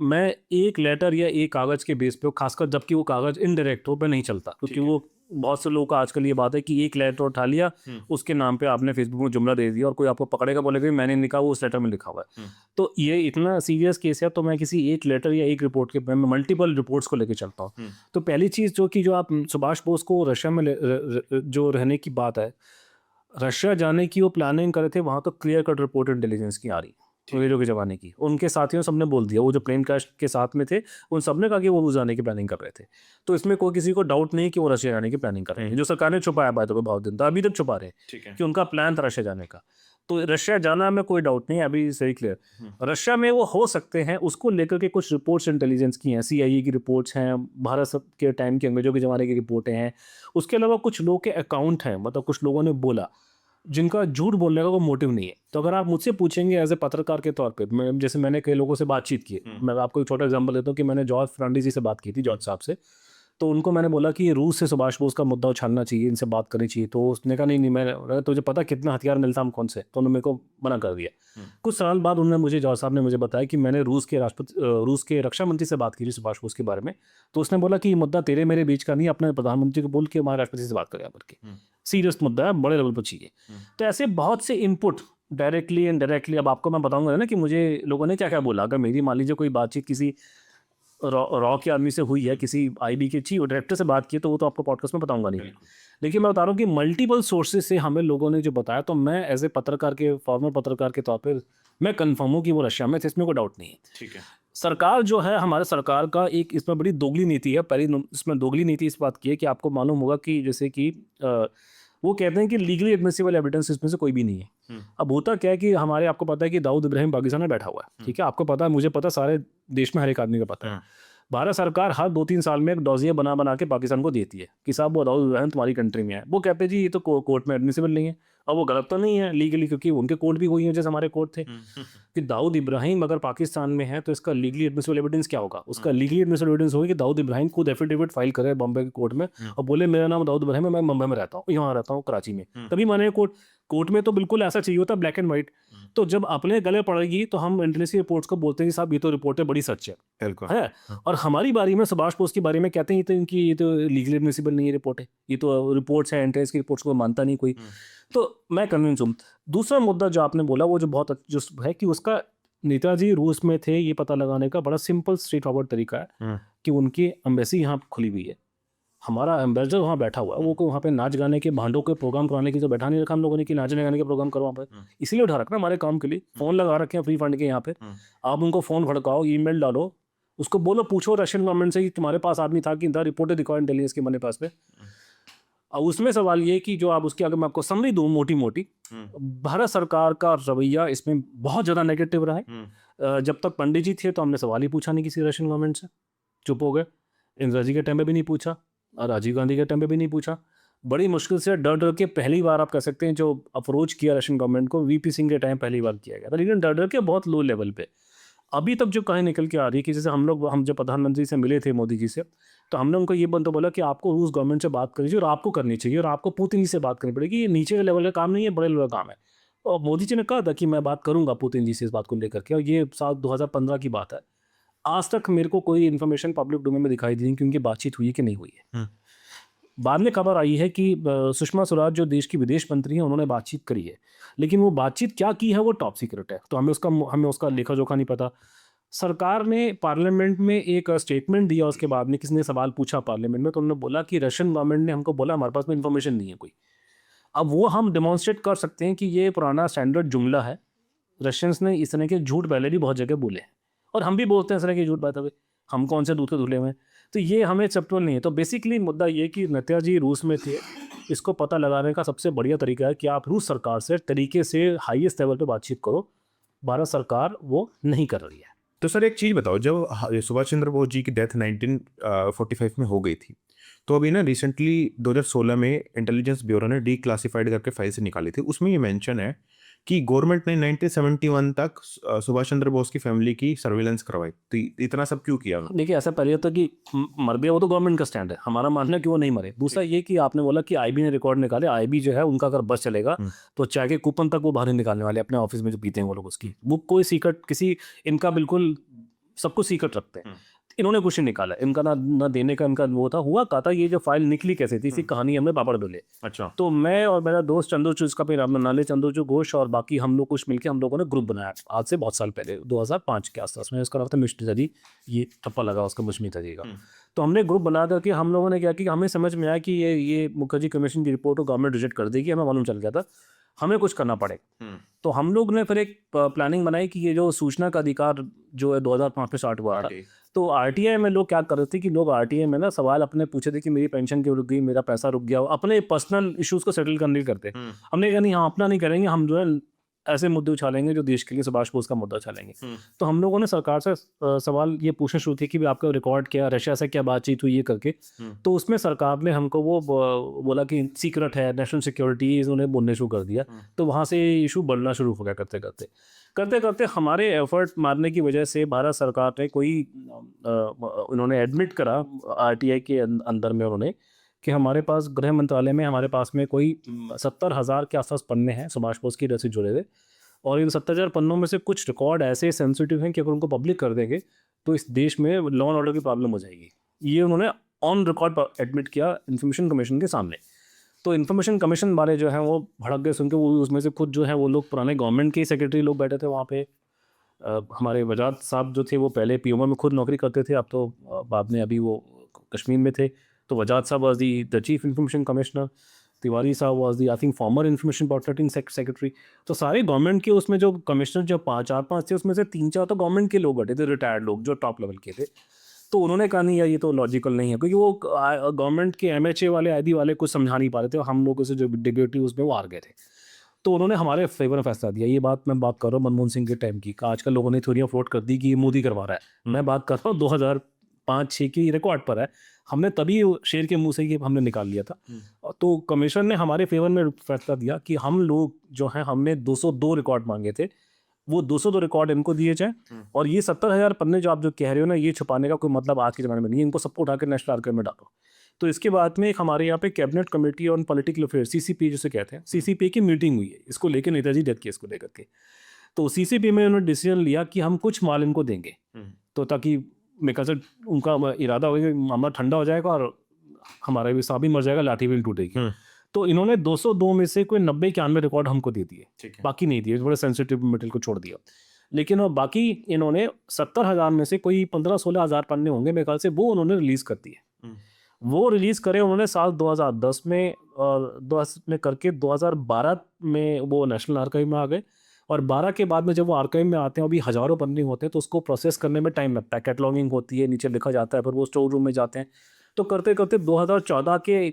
मैं एक लेटर या एक कागज़ के बेस पे, खासकर जबकि वो कागज़ इनडायरेक्ट हो, पे नहीं चलता, क्योंकि वो बहुत से लोगों का आजकल ये बात है कि एक लेटर उठा लिया, उसके नाम पे आपने फेसबुक में जुमला दे दिया और कोई आपको पकड़ेगा, बोलेगा मैंने नहीं लिखा, वो उस लेटर में लिखा हुआ है। तो ये इतना सीरियस केस है, तो मैं किसी एक लेटर या एक रिपोर्ट के, मैं मल्टीपल रिपोर्ट्स को लेकर चलता हूँ। तो पहली चीज़ जो आप सुभाष बोस को रशिया में जो रहने की बात है, रशिया जाने की वो प्लानिंग करे थे, वहाँ तो क्लियर कट रिपोर्ट इंटेलिजेंस की आ रही, अंग्रेजों के ज़माने की। उनके साथियों सबने बोल दिया, वो जो प्लेन क्रैश के साथ में थे उन सबने कहा कि वो रूस जाने की प्लानिंग कर रहे थे। तो इसमें कोई किसी को डाउट नहीं कि वो रशिया जाने की प्लानिंग कर रहे हैं। जो सरकार ने छुपाया बात है बहुत दिन तक, अभी तक छुपा रहे हैं कि उनका प्लान था रशिया जाने का। तो रशिया जाना में कोई डाउट नहीं है, अभी सही क्लियर। रशिया में वो हो सकते हैं, उसको लेकर के कुछ रिपोर्ट्स इंटेलिजेंस की हैं, CIA की रिपोर्ट्स हैं, भारत सब के टाइम की, अंग्रेजों के ज़माने की रिपोर्टें हैं। उसके अलावा कुछ लोग के अकाउंट हैं, मतलब कुछ लोगों ने बोला, जिनका झूठ बोलने का कोई मोटिव नहीं है। तो अगर आप मुझसे पूछेंगे एज ए पत्रकार के तौर पे, मैं जैसे मैंने कई लोगों से बातचीत की, मैं आपको एक छोटा एग्जांपल देता हूँ कि मैंने जॉर्ज फर्नांडिस जी से बात की थी, जॉर्ज साहब से। तो उनको मैंने बोला कि रूस से सुभाष बोस का मुद्दा उछालना चाहिए, इनसे बात करनी चाहिए। तो उसने कहा नहीं, मैं तुझे पता कितना हथियार मिलता हम कौन से, तो उन्होंने मेरे को मना कर दिया। कुछ साल बाद उन्होंने मुझे, जॉर्ज साहब ने मुझे बताया कि मैंने रूस के रक्षा मंत्री से बात की थी सुभाष बोस के बारे में। तो उसने बोला कि ये मुद्दा तेरे मेरे बीच का नहीं, अपने प्रधानमंत्री को बोल के हमारे राष्ट्रपति से बात करें करके, सीरियस मुद्दा है, बड़े लेवल पर चाहिए। तो ऐसे बहुत से इनपुट डायरेक्टली एंड डायरेक्टली, अब आपको मैं बताऊंगा ना कि मुझे लोगों ने क्या क्या बोला। अगर मेरी मान लीजिए कोई बातचीत किसी रॉ के आदमी से हुई है, किसी IB के चीफ डायरेक्टर से बात की, तो वो तो आपको पॉडकास्ट में बताऊंगा नहीं। लेकिन मैं बता रहा हूँ कि मल्टीपल सोर्सेज से हमें लोगों ने जो बताया, तो मैं एज ए पत्रकार के, फॉर्मर पत्रकार के तौर पर मैं कन्फर्म हूँ कि वो रशिया में थे, इसमें कोई डाउट नहीं है। ठीक है। सरकार जो है, हमारे सरकार का एक इसमें बड़ी दोगली नीति है। पहली इसमें दोगली नीति इस बात की है कि आपको मालूम होगा कि जैसे कि वो कहते हैं कि लीगली एडमिसिबल एविडेंस इसमें से कोई भी नहीं है। अब होता क्या है कि हमारे, आपको पता है कि दाऊद इब्राहिम पाकिस्तान में बैठा हुआ है, ठीक है, आपको पता है, मुझे पता, सारे देश में हर एक आदमी को पता है। भारत सरकार हर 2-3 साल में एक डॉजिया बना के पाकिस्तान को देती है कि साहब वो दाऊद इब्राहिम तुम्हारी कंट्री में है। वो कहते हैं जी ये तो कोर्ट में एडमिसिबल नहीं है। अब वो गलत तो नहीं है लीगली, क्योंकि उनके कोर्ट भी वही है जैसे हमारे कोर्ट थे, कि दाऊद इब्राहिम अगर पाकिस्तान में है तो इसका लीगली एडमिसिबल एविडेंस क्या होगा? उसका लीगली एडमिसिबल एविडेंस होगा कि दाऊद इब्राहिम खुद एफिडेविट फाइल करे बॉम्बे के कोर्ट में और बोले मेरा नाम दाऊद इब्राहिम है, मैं मुंबई में रहता हूँ, यहाँ रहता हूँ, कराची में, तभी माने कोर्ट में तो बिल्कुल ऐसा चाहिए होता, ब्लैक एंड व्हाइट। तो जब अपने गले पड़ेगी तो हम इंटरनेशनल रिपोर्ट्स को बोलते हैं कि साहब ये तो रिपोर्टें बड़ी सच है। और हमारी बारी में, सुभाष बोस की बारे में कहते हैं ये तो लीगली एडमिसिबल नहीं है रिपोर्ट है, ये तो रिपोर्ट्स है, इंटरनेशनल की रिपोर्ट्स को मानता नहीं कोई। तो मैं कन्विंस हूँ। दूसरा मुद्दा जो आपने बोला, वो जो बहुत जो है कि उसका नेताजी रूस में थे, ये पता लगाने का बड़ा सिंपल स्ट्रेट फॉरवर्ड तरीका है कि उनकी एम्बेसी यहाँ खुली हुई है, हमारा एम्बेसडर वहाँ बैठा हुआ है। वो को वहाँ पे नाच गाने के, भांडों के प्रोग्राम कराने की तो बैठा नहीं रखा हम लोगों ने कि नाचने गाने के प्रोग्राम करो वहाँ पर, इसलिए उठा रखना हमारे काम के लिए। फ़ोन लगा रखे हैं फ्री फंड के यहाँ पे, आप उनको फ़ोन भड़काओ, ईमेल डालो, उसको बोलो, पूछो रशियन गवर्नमेंट से कि तुम्हारे पास आदमी था कि द रिपोर्टेड रिकॉर्ड इंटेलिजेंस के मैंने पास पे। अब उसमें सवाल ये कि जो आप उसकी, अगर मैं आपको समरी दूँ मोटी मोटी, भारत सरकार का रवैया इसमें बहुत ज़्यादा नेगेटिव रहा है। जब तक पंडित जी थे तो हमने सवाल ही पूछा नहीं किसी रशियन गवर्नमेंट से, चुप हो गए। इंदिरा जी के टाइम पे भी नहीं पूछा और राजीव गांधी के टाइम पे भी नहीं पूछा। बड़ी मुश्किल से डर डर के पहली बार आप कह सकते हैं जो अप्रोच किया रशियन गवर्नमेंट को, वीपी सिंह के टाइम पहली बार किया गया था, लेकिन डर डर के बहुत लो लेवल पे। अभी तक जो कहानी निकल के आ रही है कि जैसे हम जब प्रधानमंत्री से मिले थे, मोदी जी से, तो हमने उनको ये बंद तो बोला कि आपको रूस गवर्नमेंट से बात करनी चाहिए और आपको करनी चाहिए और आपको पुतिन जी से बात करनी पड़ेगी। ये नीचे के लेवल का काम नहीं है, बड़े लेवल का काम है। और मोदी जी ने कहा था कि मैं बात करूंगा पुतिन जी से इस बात को लेकर के, और ये साल 2015 की बात है। आज तक मेरे को कोई इन्फॉर्मेशन पब्लिक डोमेन में दिखाई दी नहीं कि उनकी बातचीत हुई है कि नहीं हुई है। बाद में खबर आई है कि सुषमा स्वराज जो देश की विदेश मंत्री हैं, उन्होंने बातचीत करी है, लेकिन वो बातचीत क्या की है वो टॉप सीक्रेट है, तो हमें उसका लेखा जोखा नहीं पता। सरकार ने पार्लियामेंट में एक स्टेटमेंट दिया, उसके बाद में किसी ने सवाल पूछा पार्लियामेंट में, तो उन्होंने बोला कि रशियन गवर्नमेंट ने हमको बोला हमारे पास में इन्फॉर्मेशन नहीं है कोई। अब वो हम डेमोन्स्ट्रेट कर सकते हैं कि ये पुराना स्टैंडर्ड जुमला है। रशियंस ने इस तरह के झूठ पहले भी बहुत जगह बोले हैं और हम भी बोलते हैं इस तरह के झूठ, बात है, हम कौन से दूध के धुले हुए हैं, तो ये हमें एक्सेप्टेबल नहीं है। तो बेसिकली मुद्दा ये कि नत्या जी रूस में थे, इसको पता लगाने का सबसे बढ़िया तरीका है कि आप रूस सरकार से तरीके से हाईएस्ट लेवल पे बातचीत करो। भारत सरकार वो नहीं कर रही है। तो सर एक चीज़ बताओ, जब सुभाष चंद्र बोस जी की डेथ 1945 में हो गई थी, तो अभी ना रिसेंटली 2016 में इंटेलिजेंस ब्यूरो ने डीक्लासिफाइड करके फाइल से निकाली थी, उसमें ये मेंशन है कि गवर्नमेंट ने 1971 तक सुभाष चंद्र बोस की फैमिली की सर्विलेंस करवाई। तो इतना सब क्यों किया? देखिए, ऐसा पहले होता कि मर गया वो तो गवर्नमेंट का स्टैंड है, हमारा मानना है कि वो नहीं मरे। दूसरा ये कि आपने बोला कि आईबी ने रिकॉर्ड निकाले, आईबी जो है उनका अगर बस चलेगा तो चाय के कूपन तक वो बाहर नहीं निकालने वाले अपने ऑफिस में जो पीते हैं वो लोग, उसकी वो कोई सीक्रेट किसी, इनका बिल्कुल सब कुछ सीक्रेट रखते हैं। इन्होंने कुछ नहीं निकाला, इनका ना देने का इनका वो था। हुआ क्या था, ये जो फाइल निकली कैसे थी, इसी कहानी हमने पापड़ बेले। अच्छा। तो मैं और मेरा दोस्त चंद्रचूड़, इसका भी नाम नाले चंद्रचूड़ घोष, और बाकी हम लोग कुछ मिलकर हम लोगों ने ग्रुप बनाया आज से बहुत साल पहले, 2005 के आसपास में। उसका नाम था मिश्मिता जी, ये ठप्पा लगा उसका मिश्मिता जी का। तो हमने ग्रुप बना करके हम लोगों ने क्या कि हमें समझ में आया कि ये मुखर्जी कमीशन की रिपोर्ट को गवर्नमेंट रिजेक्ट कर देगी, हमें मालूम चल गया था, हमें कुछ करना पड़ेगा। तो हम लोग ने फिर एक प्लानिंग बनाई कि ये जो सूचना का अधिकार जो है 2005 में स्टार्ट हुआ था, तो आरटीआई में लोग क्या कर रहे थे कि लोग आरटीआई में ना सवाल अपने पूछे थे कि मेरी पेंशन क्यों रुक गई, मेरा पैसा रुक गया, अपने पर्सनल इश्यूज को सेटल करने करते। हमने कहा नहीं, हम अपना नहीं करेंगे, हम जो है ऐसे मुद्दे उछालेंगे जो देश के लिए, सुभाष बोस का मुद्दा उछालेंगे। तो हम लोगों ने सरकार से सवाल ये पूछना शुरू किया कि भी आपका रिकॉर्ड क्या, रशिया से क्या बातचीत हुई, ये करके। तो उसमें सरकार ने हमको वो बोला कि सीक्रेट है, नेशनल सिक्योरिटी, इन्होंने बोलने शुरू कर दिया। तो वहाँ से इशू बढ़ना शुरू हो गया। करते करते हमारे एफर्ट मारने की वजह से भारत सरकार ने कोई उन्होंने एडमिट करा आरटीआई के अंदर में, उन्होंने कि हमारे पास गृह मंत्रालय में हमारे पास में कोई 70,000 के आसपास पन्ने हैं सुभाष बोस की रस्सी जुड़े हुए, और इन 70,000 पन्नों में से कुछ रिकॉर्ड ऐसे सेंसिटिव हैं कि अगर उनको पब्लिक कर देंगे तो इस देश में लॉ एंड ऑर्डर की प्रॉब्लम हो जाएगी। ये उन्होंने ऑन रिकॉर्ड एडमिट किया इन्फॉर्मेशन कमीशन के सामने। तो इन्फॉर्मेशन कमीशन वाले जो हैं वो भड़क गए सुन के। वो उसमें से खुद जो है वो लोग पुराने गवर्नमेंट के सेक्रेटरी लोग बैठे थे वहाँ पे। हमारे वजाद साहब जो थे वो पहले पीओमा में खुद नौकरी करते थे, अब तो बाद में अभी वो कश्मीर में थे। तो वजाद साहब was the chief information commissioner, Tiwari साहब was the I think former information protecting secretary. तो सारे गवर्नमेंट के उसमें जो कमिश्नर जो चार पाँच थे, उसमें से 3-4 तो गवर्नमेंट के लोग बैठे थे, रिटायर्ड लोग जो टॉप लेवल के थे। तो उन्होंने कहा नहीं यार ये तो लॉजिकल नहीं है, क्योंकि वो गवर्नमेंट के एमएचए वाले आईबी वाले कुछ समझा नहीं पा रहे थे, और हम लोगों से जो डिबेटी उसमें वो हार गए थे। तो उन्होंने हमारे फेवर में फैसला दिया। ये बात मैं बात कर रहा हूँ मनमोहन सिंह के टाइम की। आजकल लोगों ने थोड़ी फ्लोट कर दी कि ये मोदी करवा रहा है, मैं बात कर रहा हूँ 2005-6 की रिकॉर्ड पर है। हमने तभी शेर के मुंह से ये हमने निकाल लिया था। तो कमीशन ने हमारे फेवर में फैसला दिया कि हम लोग जो हैं, हमने 202 रिकॉर्ड मांगे थे, वो 202 रिकॉर्ड इनको दिए जाए। और ये 70,000 पन्ने जो आप जो कह रहे हो ना, ये छुपाने का कोई मतलब आज के ज़माने में नहीं है, इनको सबको उठा के नेशनल आर्काइव में डालो। तो इसके बाद में एक हमारे यहाँ पे cabinet committee on political affair, CCP जिसे कहते हैं, सीसीपी की मीटिंग हुई है इसको लेकर, नेताजी डेथ केस को लेकर के। तो सीसीपी में उन्होंने डिसीजन लिया कि हम कुछ माल इनको देंगे, तो ताकि मेरे ख्याल से उनका इरादा हो कि मामला ठंडा हो जाएगा और हमारा भी सांप भी मर जाएगा, लाठी भी टूटेगी। तो इन्होंने 202 में से कोई 90-91 रिकॉर्ड हमको दे दिए, बाकी नहीं दिए, थोड़े सेंसिटिव मटेरियल को छोड़ दिया। लेकिन और बाकी इन्होंने 70,000 में से कोई 15-16 हज़ार पन्ने होंगे मेरे ख्याल से, वो उन्होंने रिलीज़ कर दिए। वो रिलीज़ करे उन्होंने साल 2010 में, और 10 में करके 2012 में वो नेशनल आर्काइव में आ गए। और 12 के बाद में जब वो आर्काइव में आते हैं, अभी हज़ारों पन्ने होते हैं, तो उसको प्रोसेस करने में टाइम लगता है। कैटलॉगिंग होती है, नीचे लिखा जाता है, फिर वो स्टोर रूम में जाते हैं। तो करते-करते 2014 के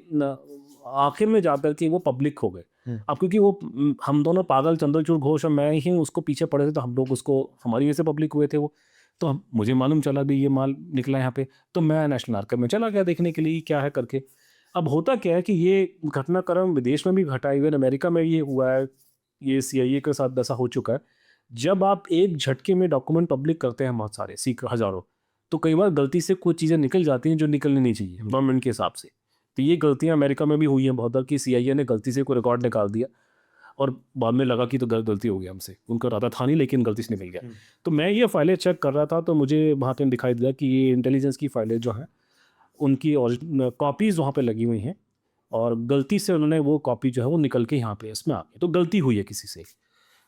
आखिर में जाकर के वो पब्लिक हो गए। अब क्योंकि वो हम दोनों पागल चंद्रचूड़ घोष और मैं ही उसको पीछे पड़े थे, तो हम लोग उसको हमारी वजह से पब्लिक हुए थे वो। तो मुझे मालूम चला भी ये माल निकला यहाँ पे, तो मैं नेशनल आर्काइव में चला गया देखने के लिए क्या है करके। अब होता क्या है कि ये घटनाक्रम विदेश में भी घटा, इवन अमेरिका में ये हुआ है, ये CIA के साथ ऐसा हो चुका है। जब आप एक झटके में डॉक्यूमेंट पब्लिक करते हैं बहुत सारे, हज़ारों, तो कई बार गलती से कुछ चीज़ें निकल जाती हैं जो निकलनी नहीं चाहिए गवर्नमेंट के हिसाब से। तो ये गलतियाँ अमेरिका में भी हुई हैं बहुत बार कि CIA ने गलती से कोई रिकॉर्ड निकाल दिया और बाद में लगा कि तो गलती हो गई हमसे, उनका इरादा था नहीं लेकिन गलती से निकल गया। तो मैं ये फाइलें चेक कर रहा था, तो मुझे वहाँ पे दिखाई दिया कि ये इंटेलिजेंस की फाइलें जो हैं, उनकी कॉपीज़ वहाँ पे लगी हुई हैं और गलती से उन्होंने वो कॉपी जो है वो निकल के यहाँ पे इसमें आ गई, तो गलती हुई है किसी से।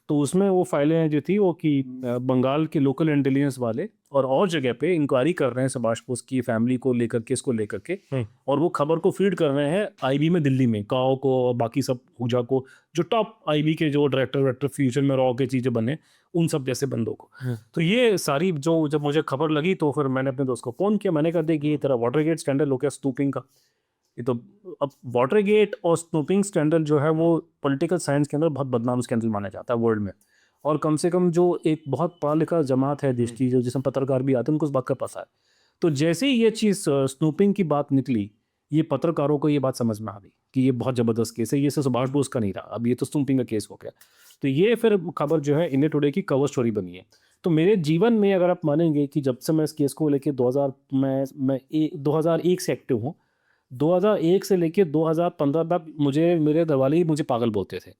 तो उसमें वो फाइलें जो थी वो कि बंगाल के लोकल इंटेलिजेंस वाले और जगह पे इंक्वायरी कर रहे हैं सुभाष बोस की फैमिली को लेकर के, इसको लेकर के, और वो खबर को फीड कर रहे हैं IB में, दिल्ली में काओ को और बाकी सब हुजा को, जो टॉप IB के जो डायरेक्टर फ्यूचर में रॉ के चीज़ें बने, उन सब जैसे बंदों को। तो ये सारी जो जब मुझे खबर लगी तो फिर मैंने अपने दोस्त को फ़ोन किया, मैंने कहा देख ये तरह वाटरगेट स्कैंडल हो गया स्नूपिंग का। ये तो अब वाटरगेट और स्नूपिंग स्कैंडल जो है वो पॉलिटिकल साइंस के अंदर बहुत बदनाम स्कैंडल माना जाता है वर्ल्ड में। और कम से कम जो एक बहुत पढ़ा लिखा जमात है देश की, जो जिसमें पत्रकार भी आते हैं, उनको इस बात का पता है। तो जैसे ही ये चीज़ स्नूपिंग की बात निकली, ये पत्रकारों को ये बात समझ में आ गई कि ये बहुत ज़बरदस्त केस है, ये सिर्फ सुभाष बोस का नहीं रहा, अब ये तो स्नूपिंग का केस हो गया। तो ये फिर खबर जो है इंडिया टुडे की कवर स्टोरी बनी है। तो मेरे जीवन में अगर आप मानेंगे कि जब से मैं इस केस को लेके 2001 से एक्टिव हूँ, 2001 से लेके 2015 तक मुझे मेरे घरवाले ही मुझे पागल बोलते थे।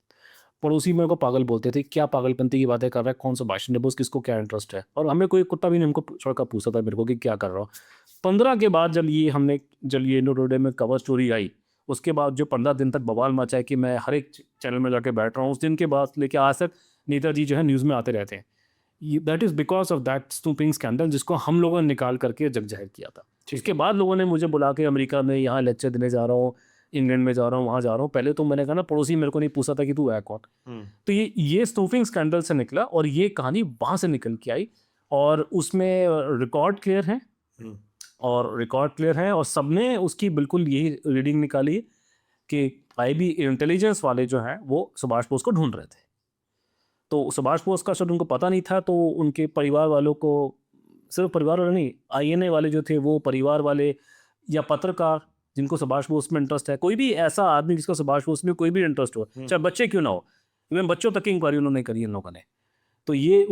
पड़ोसी मेरे को पागल बोलते थे, क्या पागलपंती की बातें कर रहा है, कौन सा भाषण है, बस किसको क्या इंटरेस्ट है। और हमें कोई कुत्ता भी नहीं हमको सड़का पूछता था मेरे को कि क्या कर रहा हो। 15 के बाद जब ये इंडिया टुडे में कवर स्टोरी आई, उसके बाद जो 15 दिन तक बवाल मचा है कि मैं हर एक चैनल में जाके बैठ रहा हूँ, उस दिन के बाद लेके आज तक नेताजी जो है न्यूज़ में आते रहते हैं। That is because of that snooping scandal, जिसको हम लोगों ने निकाल करके जग जाहिर किया था। इसके बाद लोगों ने मुझे बुला के अमेरिका में यहाँ लेक्चर देने जा रहा हूँ, इंग्लैंड में जा रहा हूँ, वहाँ जा रहा हूँ। पहले तो मैंने कहा ना, पड़ोसी मेरे को नहीं पूछा था कि तू है कौन। तो ये स्नूपिंग स्कैंडल से निकला और ये कहानी वहाँ से निकल के आई, और उसमें रिकॉर्ड क्लियर है, और सबने उसकी बिल्कुल यही रीडिंग निकाली कि IB इंटेलिजेंस वाले जो हैं वो सुभाष बोस को ढूंढ रहे थे। तो सुभाष बोस का शायद उनको पता नहीं था, तो उनके परिवार वालों को, सिर्फ परिवार वाले नहीं, INA वाले जो थे वो परिवार वाले या पत्रकार जिनको सुभाष बोस में इंटरेस्ट है, कोई भी ऐसा आदमी जिसको सुभाष बोस में कोई भी इंटरेस्ट हो, चाहे बच्चे क्यों ना हो, इवन बच्चों तक की इंक्वायरी उन्होंने करी इन लोगों ने। तो ये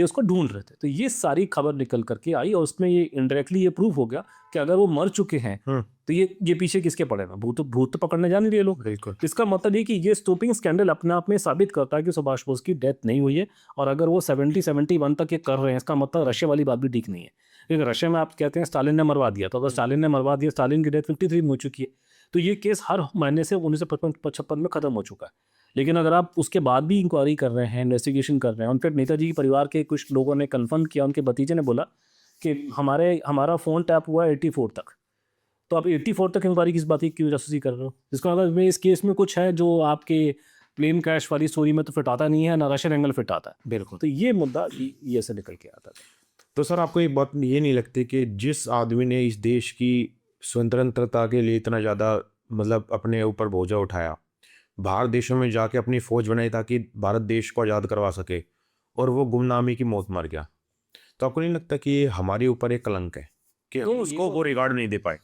उसको ढूंढ रहे थे। तो ये सारी खबर निकल करके आई और उसमें ये इनडायरेक्टली ये प्रूफ हो गया कि अगर वो मर चुके हैं तो ये पीछे किसके पड़े हैं, भूत तो पकड़ने जा नहीं रहे लोग। बिल्कुल। इसका मतलब ये कि ये स्टूपिंग स्कैंडल अपने आप में साबित करता है कि सुभाष बोस की डेथ नहीं हुई है, और अगर वो 71 तक ये कर रहे हैं, इसका मतलब रशिया वाली बात भी ठीक नहीं है। क्योंकि रशिया में आप कहते हैं स्टालिन ने मरवा दिया, तो अगर स्टालिन ने मरवा दिया, स्टालिन की डेथ 53 में हो चुकी है, तो ये केस हर महीने से 1955 में ख़त्म हो चुका है। लेकिन अगर आप उसके बाद भी इंक्वायरी कर रहे हैं, इन्वेस्टिगेशन कर रहे हैं, उनके नेताजी के परिवार के कुछ लोगों ने कन्फर्म किया, उनके भतीजे ने बोला कि हमारा फ़ोन टैप हुआ 84 तक। तो आप 84 तक इंक्वायरी किस बात की क्यों जासूसी कर रहे हो? जिसका मतलब में इस केस में कुछ है जो आपके प्लेन क्रैश वाली स्टोरी में तो फिट आता नहीं है, ना रशियन एंगल फिट आता है। बिल्कुल। तो ये मुद्दा ये से निकल के आता था। तो सर आपको एक बात ये नहीं लगती कि जिस आदमी ने इस देश की स्वतंत्रता के लिए इतना ज़्यादा मतलब अपने ऊपर बोझा उठाया, बाहर देशों में जाके अपनी फौज बनाई ताकि भारत देश को आज़ाद करवा सके, और वो गुमनामी की मौत मर गया, तो आपको नहीं लगता कि ये हमारे ऊपर एक कलंक है कि तो उसको वो रिगार्ड नहीं दे पाए?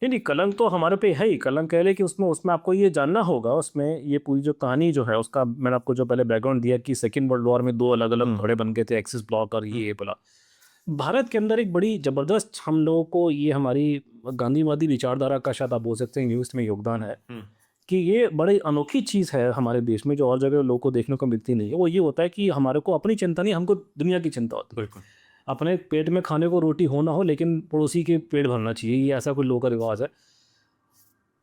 नहीं, कलंक तो हमारे पे है ही। कलंक कह ले कि उसमें आपको ये जानना होगा, उसमें ये पूरी जो कहानी जो है उसका मैंने आपको जो पहले बैकग्राउंड दिया कि सेकेंड वर्ल्ड वॉर में 2 अलग-अलग धड़े बन गए थे, एक्सिस ब्लॉक और ये बोला। भारत के अंदर एक बड़ी ज़बरदस्त हम लोगों को ये हमारी गांधीवादी विचारधारा का शायद आप बोल सकते हैं न्यूज़ में योगदान है कि ये बड़ी अनोखी चीज़ है हमारे देश में, जो और जगह लोगों को देखने को मिलती नहीं है। वो ये होता है कि हमारे को अपनी चिंता नहीं, हमको दुनिया की चिंता होती है। बिल्कुल। अपने पेट में खाने को रोटी हो ना हो, लेकिन पड़ोसी के पेट भरना चाहिए, ये ऐसा कोई लोगों का रिवाज है।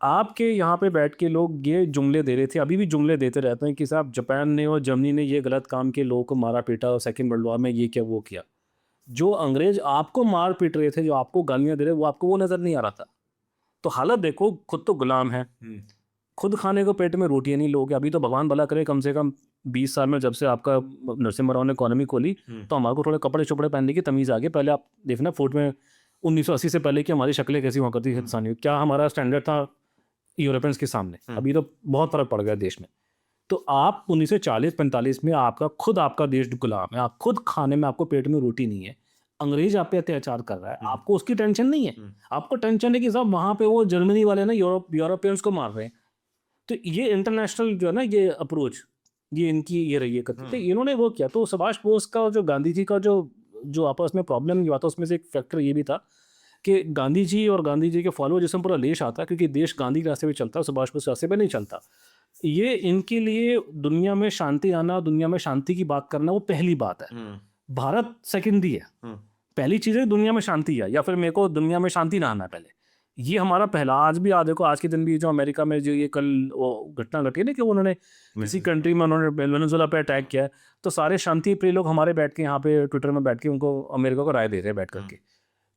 आपके यहाँ पे बैठ के लोग ये जुमले दे रहे थे, अभी भी जुमले देते रहते हैं कि साहब जापान ने और जर्मनी ने ये गलत काम किए, लोगों को मारा पीटा, और सेकेंड वर्ल्ड वॉर में ये क्या वो किया। जो अंग्रेज आपको मार पीट रहे थे, जो आपको गालियाँ दे रहे, वो आपको वो नज़र नहीं आ रहा था। तो हालत देखो, खुद तो गुलाम है, खुद खाने को पेट में रोटियां नहीं लोगे। अभी तो भगवान भला करे, कम से कम 20 साल में जब से आपका नरसिम्हा राव ने इकोनॉमी खोली तो हमारे को थोड़े कपड़े चुपड़े पहनने की तमीज़ आ गई। पहले आप देखना फोर्ट में 1980 से पहले की हमारी शक्लें कैसी हुआ करती थी इंसानियों, क्या हमारा स्टैंडर्ड था यूरोपियंस के सामने। अभी तो बहुत फर्क पड़ गया देश में। तो आप 1940-45 में आपका देश गुलाम है, आप खुद खाने में आपको पेट में रोटी नहीं है, अंग्रेज आप पे अत्याचार कर रहा है, आपको उसकी टेंशन नहीं है। आपको टेंशन है कि साहब वहाँ पे वो जर्मनी वाले ना यूरोपियंस को मार रहे हैं। तो ये इंटरनेशनल जो है ना ये अप्रोच, ये इनकी ये रही है तो इन्होंने वो किया। तो सुभाष बोस का जो गांधी जी का जो आपस में प्रॉब्लम हुआ था उसमें से एक फैक्टर ये भी था कि गांधी जी और गांधी जी के फॉलोअर जिसमें पूरा देश आता है, क्योंकि देश गांधी के रास्ते पे चलता है, सुभाष बोस रास्ते पे नहीं चलता। ये इनके लिए दुनिया में शांति आना, दुनिया में शांति की बात करना वो पहली बात है। भारत सेकेंडरी है। पहली चीज़ है दुनिया में शांति है, या फिर मेरे को दुनिया में शांति ना आना पहले, ये हमारा पहला। आज भी आज देखो, आज के दिन भी जो अमेरिका में जो ये कल वो घटना घटी है ना कि उन्होंने किसी कंट्री में उन्होंने वेनेजुएला पे अटैक किया है, तो सारे शांति प्रिय लोग हमारे बैठ के यहाँ पे ट्विटर में बैठ के उनको अमेरिका को राय दे रहे हैं बैठ करके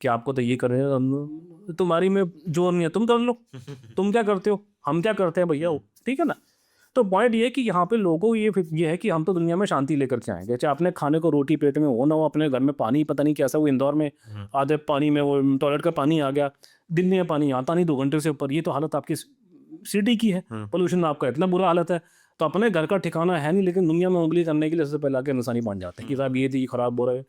कि आपको तो ये कर रहे हैं, तुम्हारी में जोर नहीं है, तुम कर लो, तुम क्या करते हो, हम क्या करते हैं भैया, ठीक है ना। तो पॉइंट ये है कि यहाँ पे लोगों को ये है कि हम तो दुनिया में शांति लेकर के आएंगे, चाहे अपने खाने को रोटी पेट में हो ना हो, अपने घर में पानी पता नहीं कैसा, वो इंदौर में आधे पानी में वो टॉयलेट का पानी आ गया, दिल्ली में पानी आता नहीं 2 घंटे से ऊपर। ये तो हालत आपकी सिटी की है, पोल्यूशन आपका इतना बुरा हालत है। तो अपने घर का ठिकाना है नहीं, लेकिन दुनिया में उंगली करने के लिए सबसे पहले आके इंसानी बन जाते हैं कि साहब ये थी खराब हो रहा है।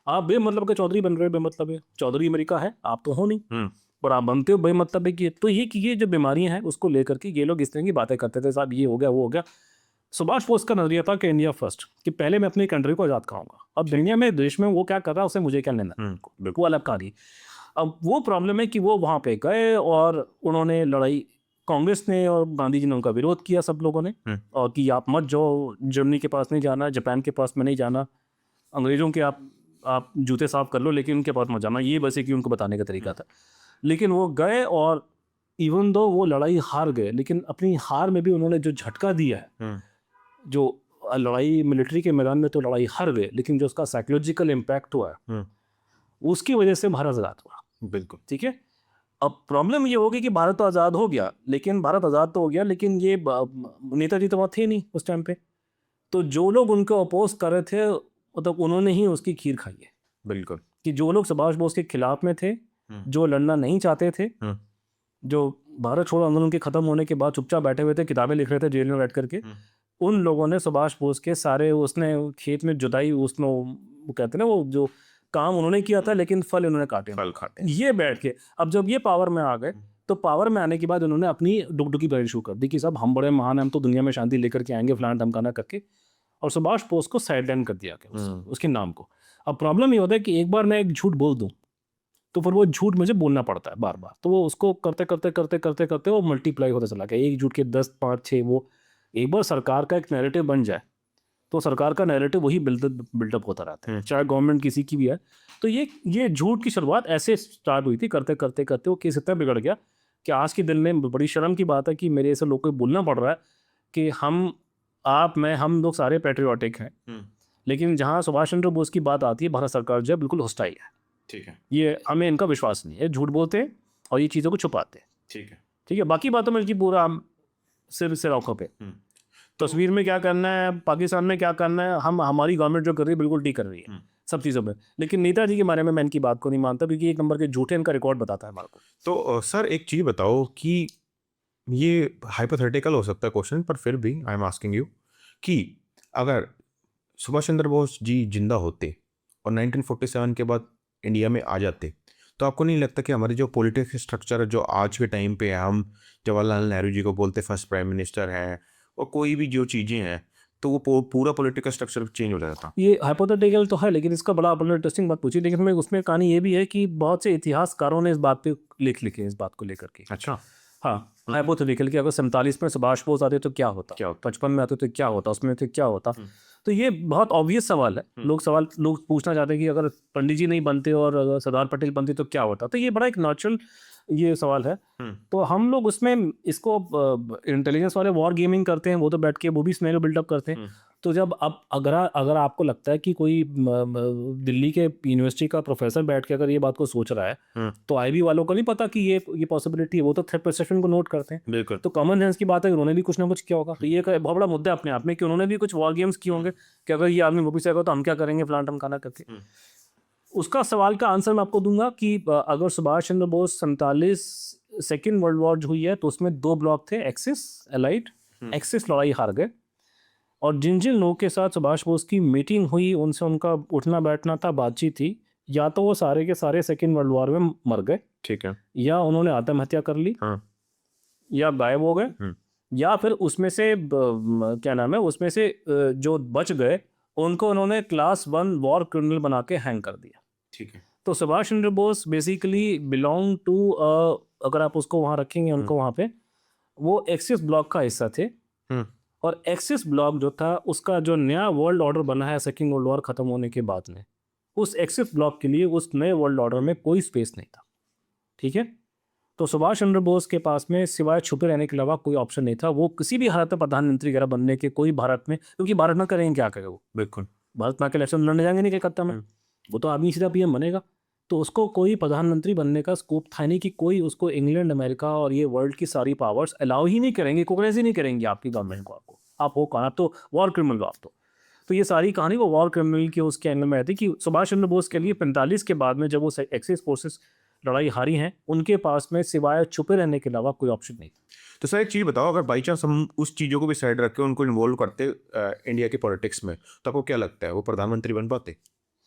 आप बेमतलब के चौधरी बन रहे हो, बेमतलब है चौधरी अमेरिका है, आप तो हो नहीं और आप बनते हो बेमतलब है कि तो ये जो बीमारियां हैं उसको लेकर के ये लोग इस तरह की बातें करते थे, साहब ये हो गया वो हो गया। सुभाष बोस का नजरिया था कि इंडिया फर्स्ट, कि पहले मैं अपनी कंट्री को आज़ाद कराऊंगा, अब दुनिया में देश में वो क्या कर रहा है उससे मुझे क्या लेना, वो अलग कहानी। अब वो प्रॉब्लम है कि वो वहाँ पे गए और उन्होंने लड़ाई, कांग्रेस ने और गांधी जी ने उनका विरोध किया सब लोगों ने, और कि आप मत जाओ, जर्मनी के पास नहीं जाना, जापान के पास में नहीं जाना, अंग्रेज़ों के आप जूते साफ कर लो लेकिन उनके पास मत जाना। ये बस एक उनको बताने का तरीका था। लेकिन वो गए और इवन दो वो लड़ाई हार गए, लेकिन अपनी हार में भी उन्होंने जो झटका दिया है, जो लड़ाई मिलिट्री के मैदान में तो लड़ाई हार गए, लेकिन जो उसका साइकोलॉजिकल इम्पैक्ट हुआ है उसकी वजह से भारत आज़ाद हुआ। बिल्कुल ठीक है। अब प्रॉब्लम ये होगी कि भारत तो आज़ाद हो गया, लेकिन भारत आज़ाद तो हो गया, लेकिन ये नेताजी तो वहाँ थे नहीं उस टाइम पे। तो जो लोग उनको अपोज कर रहे थे मतलब उन्होंने ही उसकी खीर खाई है। बिल्कुल कि जो लोग सुभाष बोस के खिलाफ में थे, जो लड़ना नहीं चाहते थे, जो भारत छोड़ो आंदोलन के खत्म होने के बाद चुपचाप बैठे हुए थे, किताबें लिख रहे थे जेल में बैठ करके, उन लोगों ने सुभाष बोस के सारे, उसने खेत में जुताई, उसने वो कहते हैं ना वो जो काम उन्होंने किया था, लेकिन फल उन्होंने काटे, फल खाते ये बैठ के। अब जब ये पावर में आ गए तो पावर में आने के बाद उन्होंने अपनी डुगडुगी भरनी शुरू कर दी कि साहब हम बड़े महान हैं, हम तो दुनिया में शांति लेकर के आएंगे, फलाना धमकाना करके, और सुभाष बोस को साइडलाइन कर दिया गया उसके नाम को। अब प्रॉब्लम ये होता है कि एक बार मैं एक झूठ बोल दूं तो फिर वो झूठ मुझे बोलना पड़ता है बार बार, तो वो उसको करते करते करते करते करते वो मल्टीप्लाई होता चला गया, एक झूठ के 10 5 6। वो एक बार सरकार का एक नैरेटिव बन जाए तो सरकार का नैरेटिव वही बिल्डअप होता रहता है, चाहे गवर्नमेंट किसी की भी है। तो ये झूठ की शुरुआत ऐसे स्टार्ट हुई थी, करते करते करते वो केस इतना बिगड़ गया कि आज के दिन में बड़ी शर्म की बात है कि मेरे ऐसे लोग को बोलना पड़ रहा है कि हम लोग सारे पैट्रियोटिक हैं, लेकिन जहाँ सुभाष चंद्र बोस की बात आती है भारत सरकार जो है बिल्कुल हॉस्टाइल है। ठीक है, ये हमें इनका विश्वास नहीं है, झूठ बोलते हैं और ये चीज़ों को छुपाते हैं। ठीक है, बाकी बातों में इनकी पूरा हम सिर आंखों पे, तस्वीर में क्या करना है, पाकिस्तान में क्या करना है, हमारी गवर्नमेंट जो कर रही है बिल्कुल ठीक कर रही है सब चीज़ों में। लेकिन नेताजी के बारे में मैं इनकी बात को नहीं मानता, क्योंकि एक नंबर के झूठे इनका रिकॉर्ड बताता है हमारे को। तो सर एक चीज़ बताओ कि ये हाइपोथेटिकल हो सकता है क्वेश्चन, पर फिर भी आई एम आस्किंग यू कि अगर सुभाष चंद्र बोस जी जिंदा होते और 1947 के बाद इंडिया में आ जाते, तो आपको नहीं लगता कि हमारे जो पॉलिटिक्स स्ट्रक्चर जो आज के टाइम पे हम जवाहरलाल नेहरू जी को बोलते फर्स्ट प्राइम मिनिस्टर हैं, और कोई भी जो चीज़ें हैं, तो वो पूरा पॉलिटिकल स्ट्रक्चर चेंज हो जाता? ये हाइपोथेटिकल तो है, लेकिन इसका बड़ा अपना इंटरेस्टिंग बात पूछी, लेकिन उसमें कहानी ये भी है कि बहुत से इतिहासकारों ने इस बात पे लिखे इस बात को लेकर के। अच्छा, हाँ, हाइपोथेटिकल कि अगर 47 में सुभाष बोस आते तो क्या होता, 55 में आते तो क्या होता, उसमें तो क्या होता। तो ये बहुत ऑब्वियस सवाल है, लोग पूछना चाहते हैं कि अगर पंडित जी नहीं बनते और अगर सरदार पटेल बनते तो क्या होता। तो ये बड़ा एक नेचुरल ये सवाल है। तो हम लोग उसमें इसको इंटेलिजेंस वाले वॉर गेमिंग करते हैं, वो तो बैठ के वो भी स्नेरियो बिल्डअप करते हैं। तो जब अब अगर आपको लगता है कि कोई दिल्ली के यूनिवर्सिटी का प्रोफेसर बैठ के अगर ये बात को सोच रहा है, तो आईबी वालों को नहीं पता कि ये पॉसिबिलिटी है। वो तो थ्रेट परसेप्शन को नोट करते हैं। बिल्कुल। तो कॉमन सेंस की बात है कि उन्होंने भी कुछ ना कुछ किया होगा। तो ये एक बहुत बड़ा मुद्दा है अपने आप में कि उन्होंने भी कुछ वॉर गेम्स किए होंगे कि अगर ये आदमी वापस आएगा तो हम क्या करेंगे, प्लांट हम खाना करके। उसका सवाल का आंसर मैं आपको दूंगा कि अगर Subhash Chandra Bose 47 second world war जो हुई है तो उसमें 2 ब्लॉक थे, एक्सिस एलाइड, एक्सिस लड़ाई हार गए, और जिन जिन लोगों के साथ सुभाष बोस की मीटिंग हुई उनसे उनका उठना बैठना था, बातचीत थी, या तो वो सारे के सारे सेकेंड वर्ल्ड वॉर में मर गए, ठीक है, या उन्होंने आत्महत्या कर ली, या गायब हो गए, या फिर उसमें से क्या नाम है, उसमें से जो बच गए उनको उन्होंने क्लास 1 वॉर क्रिमिनल बना के हैंग कर दिया। ठीक है। तो Subhash Chandra Bose basically belong to, अगर आप उसको वहाँ रखेंगे उनको वहाँ पे, वो एक्सिस ब्लॉक का हिस्सा थे। और एक्सिस ब्लॉक जो था उसका जो नया वर्ल्ड ऑर्डर बना है सेकेंड वर्ल्ड वॉर खत्म होने के बाद में, उस एक्सिस ब्लॉक के लिए उस नए वर्ल्ड ऑर्डर में कोई स्पेस नहीं था। ठीक है, तो सुभाष चंद्र बोस के पास में सिवाय छुपे रहने के अलावा कोई ऑप्शन नहीं था। वो किसी भी हालत में प्रधानमंत्री वगैरह बनने के कोई भारत में, क्योंकि भारत में करेंगे क्या करेगा वो, बिल्कुल, भारत में आके इलेक्शन लड़ने जाएंगे नहीं कलकत्ता में, वो तो आदमी सीधा पीएम बनेगा। तो उसको कोई प्रधानमंत्री बनने का स्कोप था नहीं कि कोई उसको इंग्लैंड, अमेरिका और ये वर्ल्ड की सारी पावर्स अलाउ ही नहीं करेंगे, कोग्रेस ही नहीं करेंगे आपकी गवर्नमेंट को। आपको आप हो कौन, आप तो वॉर क्रिमिनल हो आप तो ये सारी कहानी वो वॉर क्रिमिनल की उसके एंगल में रहती कि सुभाष चंद्र बोस के लिए 45 के बाद में जब वो एक्सिस फोर्सेस लड़ाई हारी हैं, उनके पास में सिवाय छुपे रहने के अलावा कोई ऑप्शन नहीं था। तो सर एक चीज़ बताओ, अगर बाई चांस हम उस चीज़ों को भी साइड रख के उनको इन्वॉल्व करते इंडिया की पॉलिटिक्स में, तो आपको क्या लगता है वो प्रधानमंत्री बन पाते?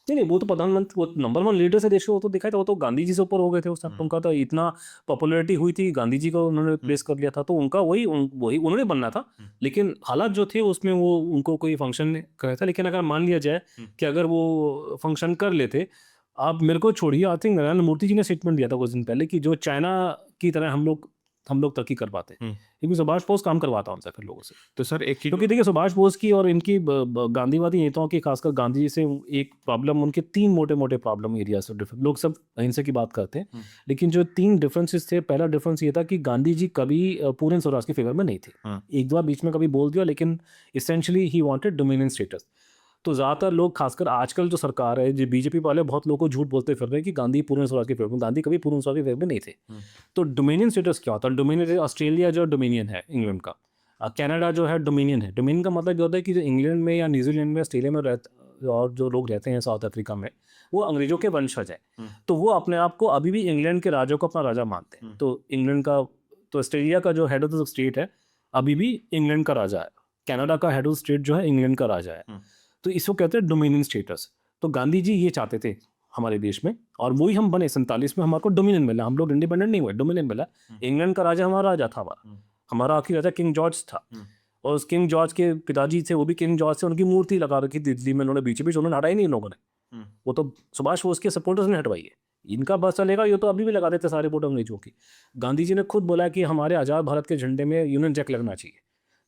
नहीं, वो तो प्रधानमंत्री, वो नंबर 1 लीडर से देश को, वो तो दिखाई था, वो तो गांधी जी से ऊपर हो गए थे उस टाइम। उनका तो इतना पॉपुलैरिटी हुई थी, गांधी जी को उन्होंने प्लेस कर लिया था, तो उनका वही उन्होंने बनना था। लेकिन हालात जो थे उसमें वो उनको कोई फंक्शन कर रहा था। लेकिन अगर मान लिया जाए कि अगर वो फंक्शन कर लेते, आप मेरे को छोड़िए, आई थिंक नारायण मूर्ति जी ने स्टेटमेंट दिया था कुछ दिन पहले कि जो चाइना की तरह हम लोग तरक्की कर पाते, क्योंकि सुभाष बोस काम करवाता उनसे फिर लोगों से। तो सर एक चीज़, क्योंकि देखिए सुभाष बोस की और इनकी गांधीवादी नेताओं की, खासकर गांधी जी से एक प्रॉब्लम, उनके 3 मोटे मोटे प्रॉब्लम एरिया से डिफरेंट, लोग सब अहिंसा की बात करते हैं, लेकिन जो 3 डिफरेंसेस थे, पहला डिफरेंस ये था कि गांधी जी कभी पूर्ण स्वराज के फेवर में नहीं थे। एक दो बार बीच में कभी बोल दिया, लेकिन essentially he wanted dominion status. तो ज़्यादातर लोग, खासकर आजकल जो सरकार है, जो बीजेपी वाले, बहुत लोगों को झूठ बोलते फिर रहे हैं कि गांधी पूर्ण स्वराज के फेवर में, गांधी कभी पूर्ण स्वराज के फेवर में नहीं थे। तो डोमिनियन स्टेटस क्या होता है? डोमिनियन, ऑस्ट्रेलिया जो डोमिनियन है इंग्लैंड का, कनाडा जो है डोमिनियन है। डोमिनियन का मतलब ये होता है कि जो इंग्लैंड में या न्यूजीलैंड में, ऑस्ट्रेलिया में रहते और जो लोग रहते हैं, साउथ अफ्रीका में, वो अंग्रेजों के वंशज हैं। तो वो अपने आप को अभी भी इंग्लैंड के राजा को अपना राजा मानते हैं। तो इंग्लैंड का, तो ऑस्ट्रेलिया का जो हेड ऑफ द स्टेट है अभी भी इंग्लैंड का राजा है। कनाडा का हेड ऑफ स्टेट जो है इंग्लैंड का राजा है। तो इसको कहते हैं डोमिनियन स्टेटस। तो गांधी जी ये चाहते थे हमारे देश में, और वही हम बने 47 में, हमारे को डोमिनियन मिला। हम लोग इंडिपेंडेंट नहीं हुए, डोमिनियन मिला। इंग्लैंड का राजा हमारा राजा था, हमारा आखिरी राजा किंग जॉर्ज था। और उस किंग जॉर्ज के पिताजी थे, वो भी किंग जॉर्ज से, उनकी मूर्ति लगा रखी दिल्ली में, उन्होंने बीच उन्होंने हटाई नहीं इन लोगों ने। वो तो सुभाष बोस के सपोर्टर्स ने हटवाई है। इनका बस चलेगा, ये तो अभी भी लगा देते सारे वोट अंग्रेजों की। गांधी जी ने खुद बोला कि हमारे आज़ाद भारत के झंडे में यूनियन जैक लगना चाहिए।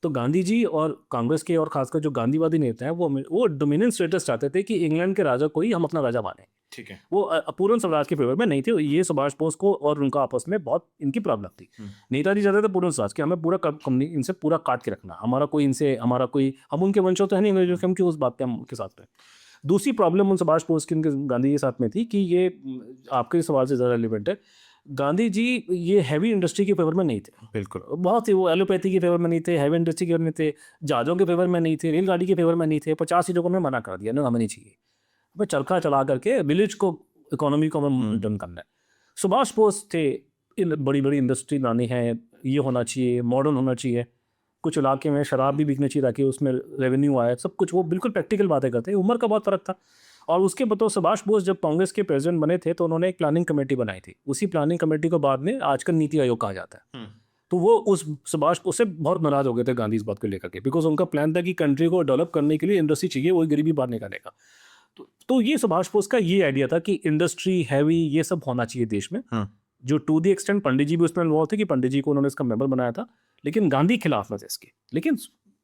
तो गांधी जी और कांग्रेस के, और खासकर जो गांधीवादी नेता हैं, वो डोमिनेंट स्टेटस चाहते थे कि इंग्लैंड के राजा को ही हम अपना राजा माने। ठीक है, वो पूर्ण स्वराज के फेवर में नहीं थे। ये सुभाष बोस को और उनका आपस में बहुत इनकी प्रॉब्लम थी। नेताजी चाहते थे पूर्ण स्वराज के, हमें पूरा कंपनी इनसे पूरा काट के रखना, हमारा कोई इनसे, हमारा कोई, हम उनके वंशज तो है नहीं अंग्रेजों के, हम क्यों उस बात पे हम उनके साथ में। दूसरी प्रॉब्लम उन सुभाष बोस की, उनके गांधी के साथ में थी कि ये आपके सवाल से ज़्यादा रिलेवेंट है। गांधी जी ये हैवी इंडस्ट्री के फेवर में नहीं थे। बिल्कुल, बहुत ही, वो एलोपैथी के फेवर में नहीं थे, हैवी इंडस्ट्री के फेवर में थे, जहाज़ों के फेवर में नहीं थे, रेलगाड़ी के फेवर में नहीं थे। 50 सीटों को मैं मना कर दिया, ना हमें नहीं चाहिए, हमें चरखा चला करके विलेज को, इकोनॉमी को हमें डन करना है। सुभाष बोस थे, इन बड़ी बड़ी इंडस्ट्री लानी है, ये होना चाहिए, मॉडर्न होना चाहिए, कुछ इलाके में शराब भी बिकनी चाहिए ताकि उसमें रेवेन्यू आए, सब कुछ। वो बिल्कुल प्रैक्टिकल बातें करते हैं। उम्र का बहुत फ़र्क था। और उसके बतो सुभाष बोस जब कांग्रेस के प्रेसिडेंट बने थे तो उन्होंने एक प्लानिंग कमेटी बनाई थी। उसी प्लानिंग कमेटी को बाद में आजकल नीति आयोग कहा जाता है। तो वो उस सुभाष उससे बहुत नाराज हो गए थे गांधी इस बात को लेकर के, बिकॉज उनका प्लान था कि कंट्री को डेवलप करने के लिए इंडस्ट्री चाहिए, वही गरीबी बाहर निकालने का। तो ये सुभाष बोस का ये आइडिया था कि इंडस्ट्री, हैवी, ये सब होना चाहिए देश में। जो टू दी एक्सटेंट पंडित जी भी उसमें इन्वॉल्व थे कि पंडित जी को उन्होंने इसका मेंबर बनाया था, लेकिन गांधी खिलाफ न थे इसके। लेकिन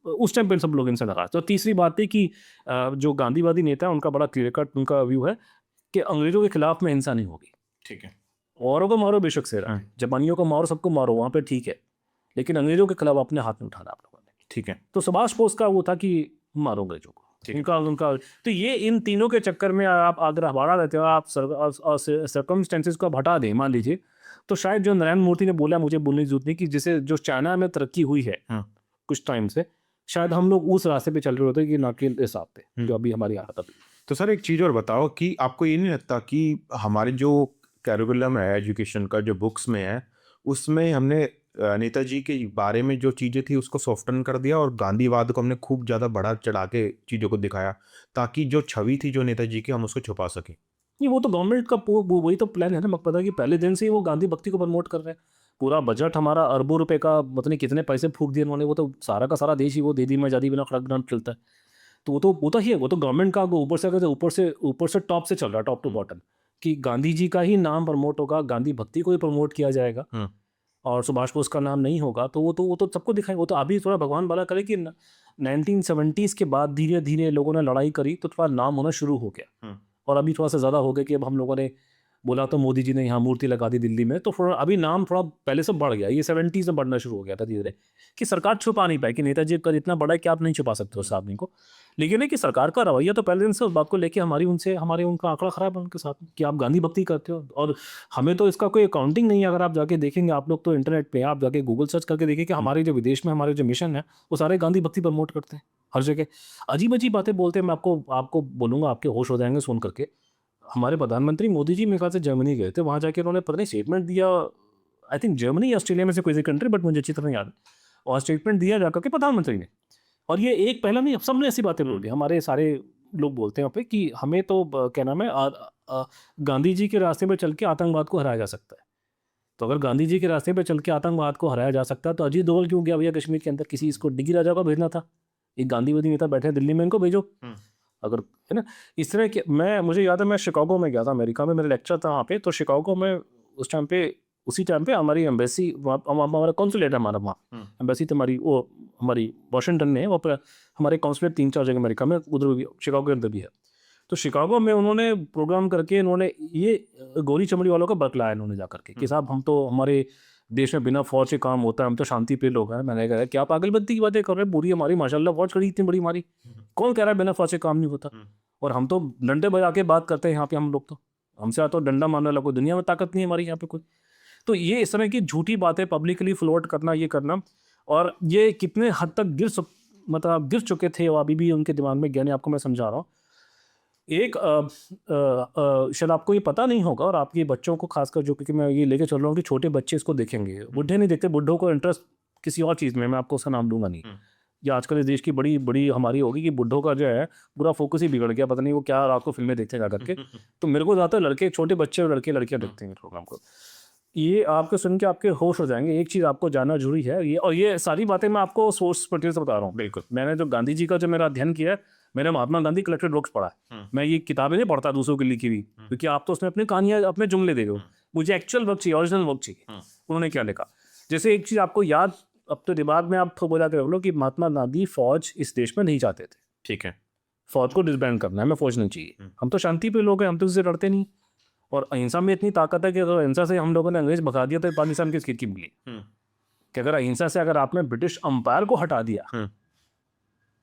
उस टाइम पर सब लोग इनसे नाराज। तो तीसरी बात थी कि जो गांधीवादी नेता है उनका बड़ा क्लियर कट उनका व्यू है कि अंग्रेजों के खिलाफ में हिंसा नहीं होगी। ठीक है, औरों को मारो बेशक से, जापानियों को मारो, सबको मारो, वहाँ पे ठीक है, लेकिन अंग्रेजों के खिलाफ अपने हाथ में उठाना आप लोगों ने। ठीक है। तो सुभाष बोस का वो था कि मारो अंग्रेजों को, इनका उनका। तो ये इन तीनों के चक्कर में आप अगर हमारा रहते हो, आप सर्कमस्टेंसेस को आप हटा दें मान लीजिए, तो शायद जो नारायण मूर्ति ने बोला, मुझे बोलने की जरूरत नहीं, कि जिसे जो चाइना में तरक्की हुई है कुछ टाइम से, शायद हम लोग उस रास्ते पे चल रहे होते कि ना के हिसाब पे जो अभी हमारी हालत अभी। तो सर एक चीज़ और बताओ कि आपको ये नहीं लगता कि हमारे जो कैरिकुलम है एजुकेशन का, जो बुक्स में है, उसमें हमने नेताजी के बारे में जो चीज़ें थी उसको सॉफ्टन कर दिया और गांधीवाद को हमने खूब ज़्यादा बढ़ा चढ़ा के चीज़ों को दिखाया, ताकि जो छवि थी जो नेताजी की हम उसको छुपा सकें। नहीं, वो तो गवर्नमेंट का वही तो प्लान है ना, मक पता है कि पहले दिन से ही वो गांधी भक्ति को प्रमोट कर रहे हैं। पूरा बजट हमारा अरबों रुपए का, पता नहीं कितने पैसे फूक दिए उन्होंने, वो तो सारा का सारा देश ही वो दे दी में आजादी बिना खड़क ग्रांट चलता है। तो वो तो ही है, वो तो गवर्नमेंट का ऊपर से, अगर ऊपर से टॉप से चल रहा है, टॉप टू बॉटम, कि गांधी जी का ही नाम प्रमोट होगा, गांधी भक्ति को ही प्रमोट किया जाएगा, और सुभाष बोस का नाम नहीं होगा। तो वो तो सबको दिखाई। वो तो अभी थोड़ा भगवान भला करे कि 1970s के बाद धीरे धीरे लोगों ने लड़ाई करी तो थोड़ा नाम होना शुरू हो गया, और अभी थोड़ा सा ज़्यादा हो गया कि अब हम लोगों ने बोला तो मोदी जी ने यहाँ मूर्ति लगा दी दिल्ली में, तो थोड़ा अभी नाम थोड़ा पहले से बढ़ गया। ये 70s में बढ़ना शुरू हो गया था धीरे धीरे, कि सरकार छुपा नहीं पाई कि नेताजी का इतना बड़ा है कि आप नहीं छुपा सकते उस आदमी को। लेकिन है कि सरकार का रवैया तो पहले दिन से उस बात को लेके हमारे उनका आंकड़ा खराब है उनके साथ में, कि आप गांधी भक्ति करते हो। और हमें तो इसका कोई अकाउंटिंग नहीं है। अगर आप जाके देखेंगे, आप लोग तो इंटरनेट पे आप जाके गूगल सर्च करके देखिए कि हमारे जो विदेश में हमारे जो मिशन है वो सारे गांधी भक्ति प्रमोट करते हैं हर जगह। अजीब अजीब बातें बोलते हैं। मैं आपको बोलूँगा, आपके होश हो जाएंगे सुन करके। हमारे प्रधानमंत्री मोदी जी मेरे ख्याल से जर्मनी गए थे, वहाँ जाके उन्होंने पता नहीं स्टेटमेंट दिया, आई थिंक जर्मनी या ऑस्ट्रेलिया में से कोई सी कंट्री, बट मुझे अच्छी तरह याद है। और स्टेटमेंट दिया जाकर के प्रधानमंत्री ने, और ये एक पहला नहीं, सब ने ऐसी बातें बोली। हमारे सारे लोग बोलते हैं वहाँ पे कि हमें तो क्या नाम है, गांधी जी के रास्ते पे चल के आतंकवाद को हराया जा सकता है। तो अगर गांधी जी के रास्ते पे चल के आतंकवाद को हराया जा सकता है, तो अजीत डोभाल क्यों गया भैया कश्मीर के अंदर? किसी इसको डिग्गी राजा को भेजना था, एक गांधीवादी नेता बैठे हैं दिल्ली में, इनको भेजो। अगर है ना इस तरह के। मुझे याद है मैं शिकागो में गया था, अमेरिका में, मेरा लेक्चर था वहाँ पे। तो शिकागो में उसी टाइम पे हमारी एम्बेसी, हमारा कॉन्सुलेट है हमारा वहाँ, एम्बेसी तो हमारी वाशिंगटन में है, वहाँ पर हमारे कॉन्सुलेट 3-4 जगह अमेरिका में, उधर भी, शिकागो के अंदर भी है। तो शिकागो में उन्होंने प्रोग्राम करके इन्होंने ये गोरी चमड़ी वालों का बतलाया इन्होंने जा करके कि साहब हम तो, हमारे देश में बिना फौज के काम होता है, हम तो शांति प्रिय लोग हैं। मैंने कहा क्या पागलबंदी की बातें कर रहे हैं, पूरी हमारी माशाल्लाह फौज खड़ी इतनी बड़ी हमारी, कौन कह रहा है बिना फौज के काम नहीं होता? और हम तो डंडे बजा के बात करते हैं यहाँ पे, हम लोग तो, हमसे तो डंडा मारने वाला कोई दुनिया में ताकत नहीं है हमारी यहाँ पे कोई। तो ये इस तरह की झूठी बातें पब्लिकली फ्लोट करना, ये करना, और ये कितने हद तक गिर चुके थे और अभी भी उनके दिमाग में ज्ञान, आपको मैं समझा रहा हूँ। एक शायद आपको ये पता नहीं होगा, और आपके बच्चों को खासकर, जो, क्योंकि मैं ये लेके चल रहा हूँ कि छोटे बच्चे इसको देखेंगे, बुढ़े नहीं देखते, बुढ़ों को इंटरेस्ट किसी और चीज़ में, मैं आपको उसका नाम दूंगा नहीं। या आजकल इस देश की बड़ी बड़ी हमारी होगी कि बुढ़ों का जो है पूरा फोकस ही बिगड़ गया, पता नहीं वो क्या रात को फिल्में देखते जा करके। तो मेरे को ज़्यादातर लड़के, छोटे बच्चे और लड़कियाँ देखते हैं प्रोग्राम को। ये आपको सुन के आपके होश हो जाएंगे। एक चीज़ आपको जानना जरूरी है, ये सारी बातें मैं आपको सोर्स मटेरियल से बता रहा हूँ। बिल्कुल, मैंने जो गांधी जी का जो मेरा अध्ययन किया है, मैंने महात्मा गांधी कलेक्टेड वर्क्स पढ़ा है। मैं ये किताबें नहीं पढ़ता दूसरों की लिखी हुई, क्योंकि आप तो उसमें अपनी कहानियां, अपने जुमले दे रहे हो, मुझे एक्चुअल वर्क चाहिए, ओरिजिनल वर्क चाहिए, उन्होंने क्या लिखा। जैसे एक चीज़ आपको याद, अब तो दिमाग में आप बोला कर लो कि महात्मा गांधी फौज इस देश में नहीं चाहते थे। ठीक है, फौज को डिसबैंड करना है, हमें फौज नहीं चाहिए, हम तो शांति पे लोग हैं, हम तो इससे डरते नहीं। और अहिंसा में इतनी ताकत है कि अगर अहिंसा से हम लोगों ने अंग्रेज भगा दिया तो पाकिस्तान किस की मिली। कि अगर अहिंसा से अगर आपने ब्रिटिश अंपायर को हटा दिया,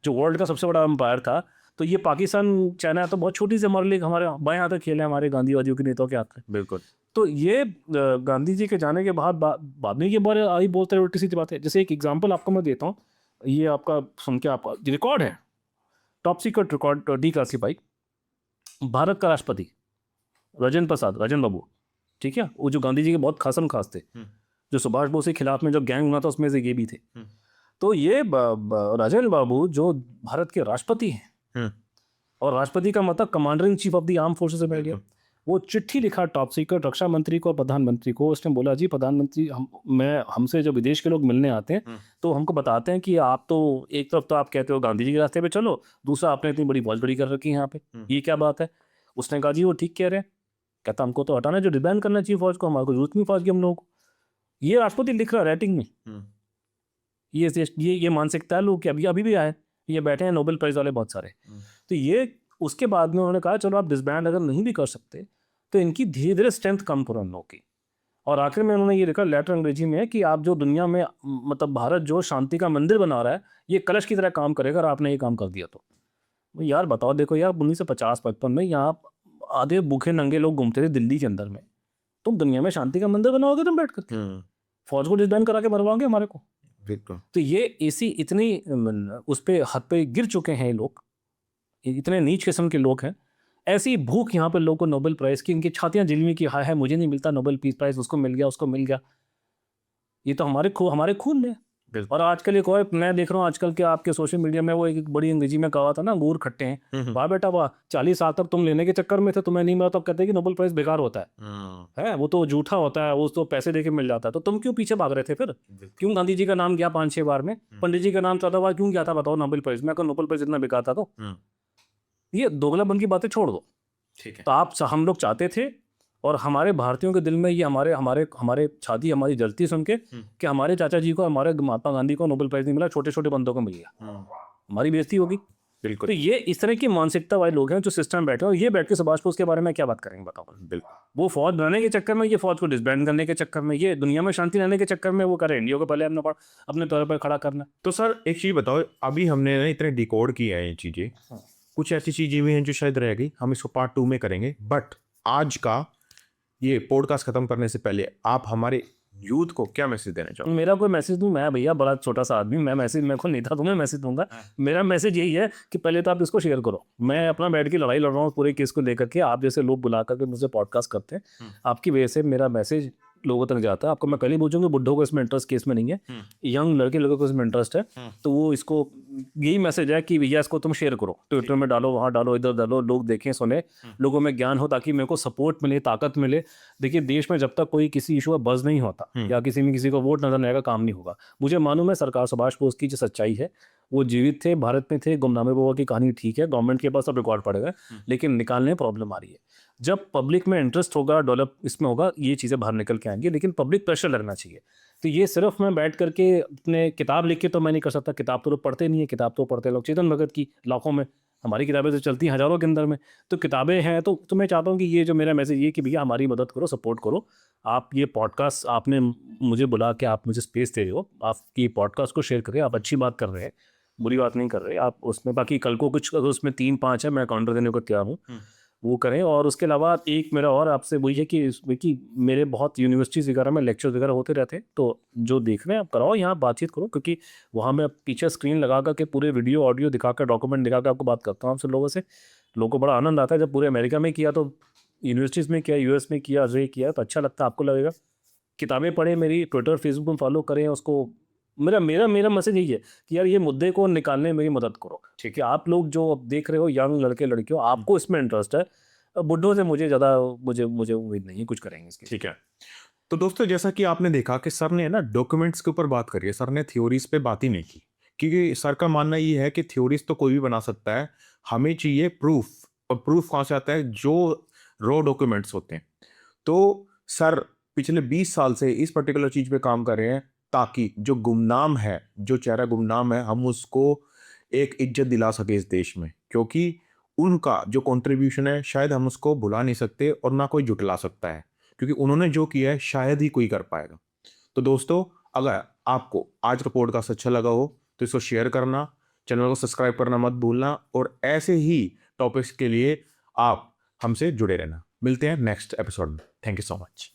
जो वर्ल्ड का सबसे बड़ा अंपायर था, तो ये पाकिस्तान, चाइना तो बहुत छोटी सी हमारे लिए, हमारे बाएं हाथ तक खेले हमारे गांधीवादियों के नेताओं के हाथ में। बिल्कुल। तो ये गांधी जी के जाने के बाद में ये बारे आई बोलते रहे उल्टी सीधी बातें। जैसे एक एग्जांपल आपको मैं देता हूँ, ये आपका सुन के आपका रिकॉर्ड है, top secret record, D classified. Bharat का राष्ट्रपति राजेंद्र बाबू, ठीक है, वो जो गांधी जी के बहुत खासम खास थे, जो सुभाष बोस के खिलाफ में जो गैंग हुआ था उसमें से ये भी थे। तो ये राजेंद्र बाबू जो भारत के राष्ट्रपति हैं, और राष्ट्रपति का मतलब commander in chief of the arm forces of India, वो चिट्ठी लिखा टॉप सीक्रेट रक्षा मंत्री को और प्रधानमंत्री को। उसने बोला जी प्रधानमंत्री, हमसे जो विदेश के लोग मिलने आते हैं तो हमको बताते हैं कि आप तो एक तरफ तो आप कहते हो गांधी जी के रास्ते पे चलो, दूसरा आपने इतनी बड़ी फौज खड़ी कर रखी है यहाँ पे, ये क्या बात है? उसने कहा जी वो ठीक कह रहे हैं, कहता हमको तो हटाना, जो डिबैन करना चाहिए फौज को, हमारे को जरूरत नहीं फौज की हम लोगों को। ये राष्ट्रपति लिख रहा है राइटिंग में। ये मानसिकता है लोग कि अभी भी आए, ये बैठे हैं नोबेल प्राइज वाले बहुत सारे। तो ये उसके बाद में उन्होंने कहा चलो आप डिसबैंड अगर नहीं भी कर सकते तो इनकी धीरे धीरे स्ट्रेंथ कम करो इन लोगों की, और आखिर में उन्होंने ये लिखा लेटर अंग्रेजी में है कि आप जो दुनिया में मतलब भारत जो शांति का मंदिर बना रहा है ये कलश की तरह काम करेगा और आपने ये काम कर दिया तो यार बताओ। देखो यार 1950-55 में यहाँ आधे भूखे नंगे लोग घूमते थे दिल्ली के अंदर में, तुम दुनिया में शांति का मंदिर बनाओगे तुम बैठ कर? फौज को डिसबैंड करा के मरवाओगे हमारे को? बिल्कुल। तो ये ऐसी इतनी उस पे हद पे गिर चुके हैं ये लोग, इतने नीच किस्म के लोग हैं। ऐसी भूख यहाँ पे लोगों को नोबेल प्राइज की, इनकी छातियां जली हुई कि हाय हाय मुझे नहीं मिलता नोबेल पीस प्राइज, उसको मिल गया उसको मिल गया। ये तो हमारे खून में। और आजकल एक और मैं देख रहा हूँ आजकल के आपके सोशल मीडिया में वो एक बड़ी अंग्रेजी में कहा था ना, अंगूर खट्टे हैं। वाह बेटा वाह, 40 साल तक तुम लेने के चक्कर में थे, तुम्हें नहीं मिला तो कहते हैं कि नोबेल प्राइज बेकार होता है वो तो झूठा होता है, वो तो पैसे देके मिल जाता है। तो तुम क्यों पीछे भाग रहे थे फिर? क्यों गांधी जी का नाम गया 5-6 बार में, पंडित जी का नाम 14 बार क्यों गया था बताओ नोबेल प्राइज में? अगर नोबेल प्राइज इतना बेकार था तो ये दोगलापन की बातें छोड़ दो। ठीक है। तो हम लोग चाहते थे और हमारे भारतीयों के दिल में ये हमारे छाती हमारी जलती सुन के कि हमारे चाचा जी को, हमारे महात्मा गांधी को नोबेल प्राइज नहीं मिला, छोटे छोटे बंदों को मिल गया, हमारी बेइज्जती होगी। बिल्कुल। तो ये इस तरह की मानसिकता वाले लोग हैं जो सिस्टम में बैठे हैं, और ये बैठ के सुभाष बोस के बारे में क्या बात करेंगे बताओ? बिल्कुल। वो फौज बनाने के चक्कर में, ये फौज को डिसबैंड करने के चक्कर में, ये दुनिया में शांति लाने के चक्कर में वो करे इंडिया को पहले अपने तौर पर खड़ा करना। तो सर एक चीज बताओ, अभी हमने ना इतने डिकोड किया है ये चीजें, कुछ ऐसी चीजें भी हैं जो शायद रह गई, हम इसको पार्ट 2 में करेंगे। बट आज का ये पॉडकास्ट खत्म करने से पहले आप हमारे यूथ को क्या मैसेज देना चाहोगे? मेरा कोई मैसेज दूं? मैं भैया बड़ा छोटा सा आदमी, मैं मैसेज मेरे को नेता दूंगा मैसेज दूंगा। मेरा मैसेज यही है कि पहले तो आप इसको शेयर करो। मैं अपना बैठ के लड़ाई लड़ रहा हूँ पूरे केस को लेकर के, आप जैसे लोग बुला करके मुझसे पॉडकास्ट करते हैं, आपकी वजह से मेरा मैसेज लोगों तक जाता है। आपको मैं कल ही पूछूंगा, बुड्ढों को इसमें इंटरेस्ट केस में नहीं है, यंग लड़के लोगों को इसमें इंटरेस्ट है, तो वो इसको यही मैसेज है कि भैया इसको तुम शेयर करो, ट्विटर में डालो, वहाँ डालो, इधर डालो, लोग देखें सुने, लोगों में ज्ञान हो, ताकि मेरे को सपोर्ट मिले, ताकत मिले। देखिए देश में जब तक कोई किसी इशू का बज़ नहीं होता या किसी में किसी को वोट नजर नहीं आएगा, काम नहीं होगा। मुझे मालूम है सरकार सुभाष बोस की जो सच्चाई है, वो जीवित थे, भारत में थे, गुमनामे बाबा की कहानी ठीक है, गवर्नमेंट के पास सब रिकॉर्ड पड़ेगा, लेकिन निकालने में प्रॉब्लम आ रही है। जब पब्लिक में इंटरेस्ट होगा, डेवलप इसमें होगा, ये चीज़ें बाहर निकल के आएंगी, लेकिन पब्लिक प्रेशर लगना चाहिए। तो ये सिर्फ मैं बैठ करके अपने किताब लिख के तो मैं नहीं कर सकता, किताब तो लोग पढ़ते नहीं है, किताब तो पढ़ते लोग चेतन भगत की लाखों में, हमारी किताबें तो चलती हैं हज़ारों के अंदर में। तो किताबें हैं, तो मैं चाहता हूँ कि ये जो मेरा मैसेज ये कि भैया हमारी मदद करो, सपोर्ट करो। आप ये पॉडकास्ट, आपने मुझे बुला के आप मुझे स्पेस दे रहे हो, आपकी पॉडकास्ट को शेयर करें, आप अच्छी बात कर रहे हैं, बुरी बात नहीं कर रहे आप उसमें। बाकी कल को कुछ अगर उसमें 3-5 है, मैं काउंटर देने को तैयार हूँ, वो करें। और उसके अलावा एक मेरा और आपसे वही है कि मेरे बहुत यूनिवर्सिटीज़ वगैरह में लेक्चर वगैरह होते रहते हैं, तो जो देख रहे हैं आप कराओ, यहाँ बातचीत करो, क्योंकि वहाँ मैं पीछे स्क्रीन लगा कर के पूरे वीडियो ऑडियो दिखाकर, डॉक्यूमेंट दिखाकर आपको बात करता हूँ आपसे लोगों से। लोगों को बड़ा आनंद आता है। जब पूरे अमेरिका में किया, तो यूनिवर्सिटीज़ में किया, यूएस में किया, अजय किया, तो अच्छा लगता है, आपको लगेगा। किताबें पढ़ें, मेरी ट्विटर फेसबुक में फॉलो करें उसको। मेरा मैसेज यही है कि यार ये मुद्दे को निकालने में मेरी मदद करो। ठीक है, आप लोग जो देख रहे हो, यंग लड़के लड़कियों, आपको इसमें इंटरेस्ट है, बुड्ढों से मुझे ज़्यादा मुझे उम्मीद नहीं है कुछ करेंगे इसके। ठीक है। तो दोस्तों जैसा कि आपने देखा कि सर ने ना डॉक्यूमेंट्स के ऊपर बात करी है, सर ने थ्योरीज पे बात ही नहीं की, क्योंकि सर का मानना ये है कि थ्योरीज तो कोई भी बना सकता है, हमें चाहिए प्रूफ। और प्रूफ कहाँ से आता है? जो रॉ डॉक्यूमेंट्स होते हैं। तो सर पिछले 20 साल से इस पर्टिकुलर चीज पे काम कर रहे हैं, ताकि जो गुमनाम है, जो चेहरा गुमनाम है, हम उसको एक इज्जत दिला सके इस देश में, क्योंकि उनका जो कंट्रीब्यूशन है शायद हम उसको भुला नहीं सकते और ना कोई जुटला सकता है, क्योंकि उन्होंने जो किया है शायद ही कोई कर पाएगा। तो दोस्तों अगर आपको आज का पॉडकास्ट अच्छा लगा हो तो इसको शेयर करना, चैनल को सब्सक्राइब करना मत भूलना, और ऐसे ही टॉपिक्स के लिए आप हमसे जुड़े रहना। मिलते हैं नेक्स्ट एपिसोड में। Thank you so much.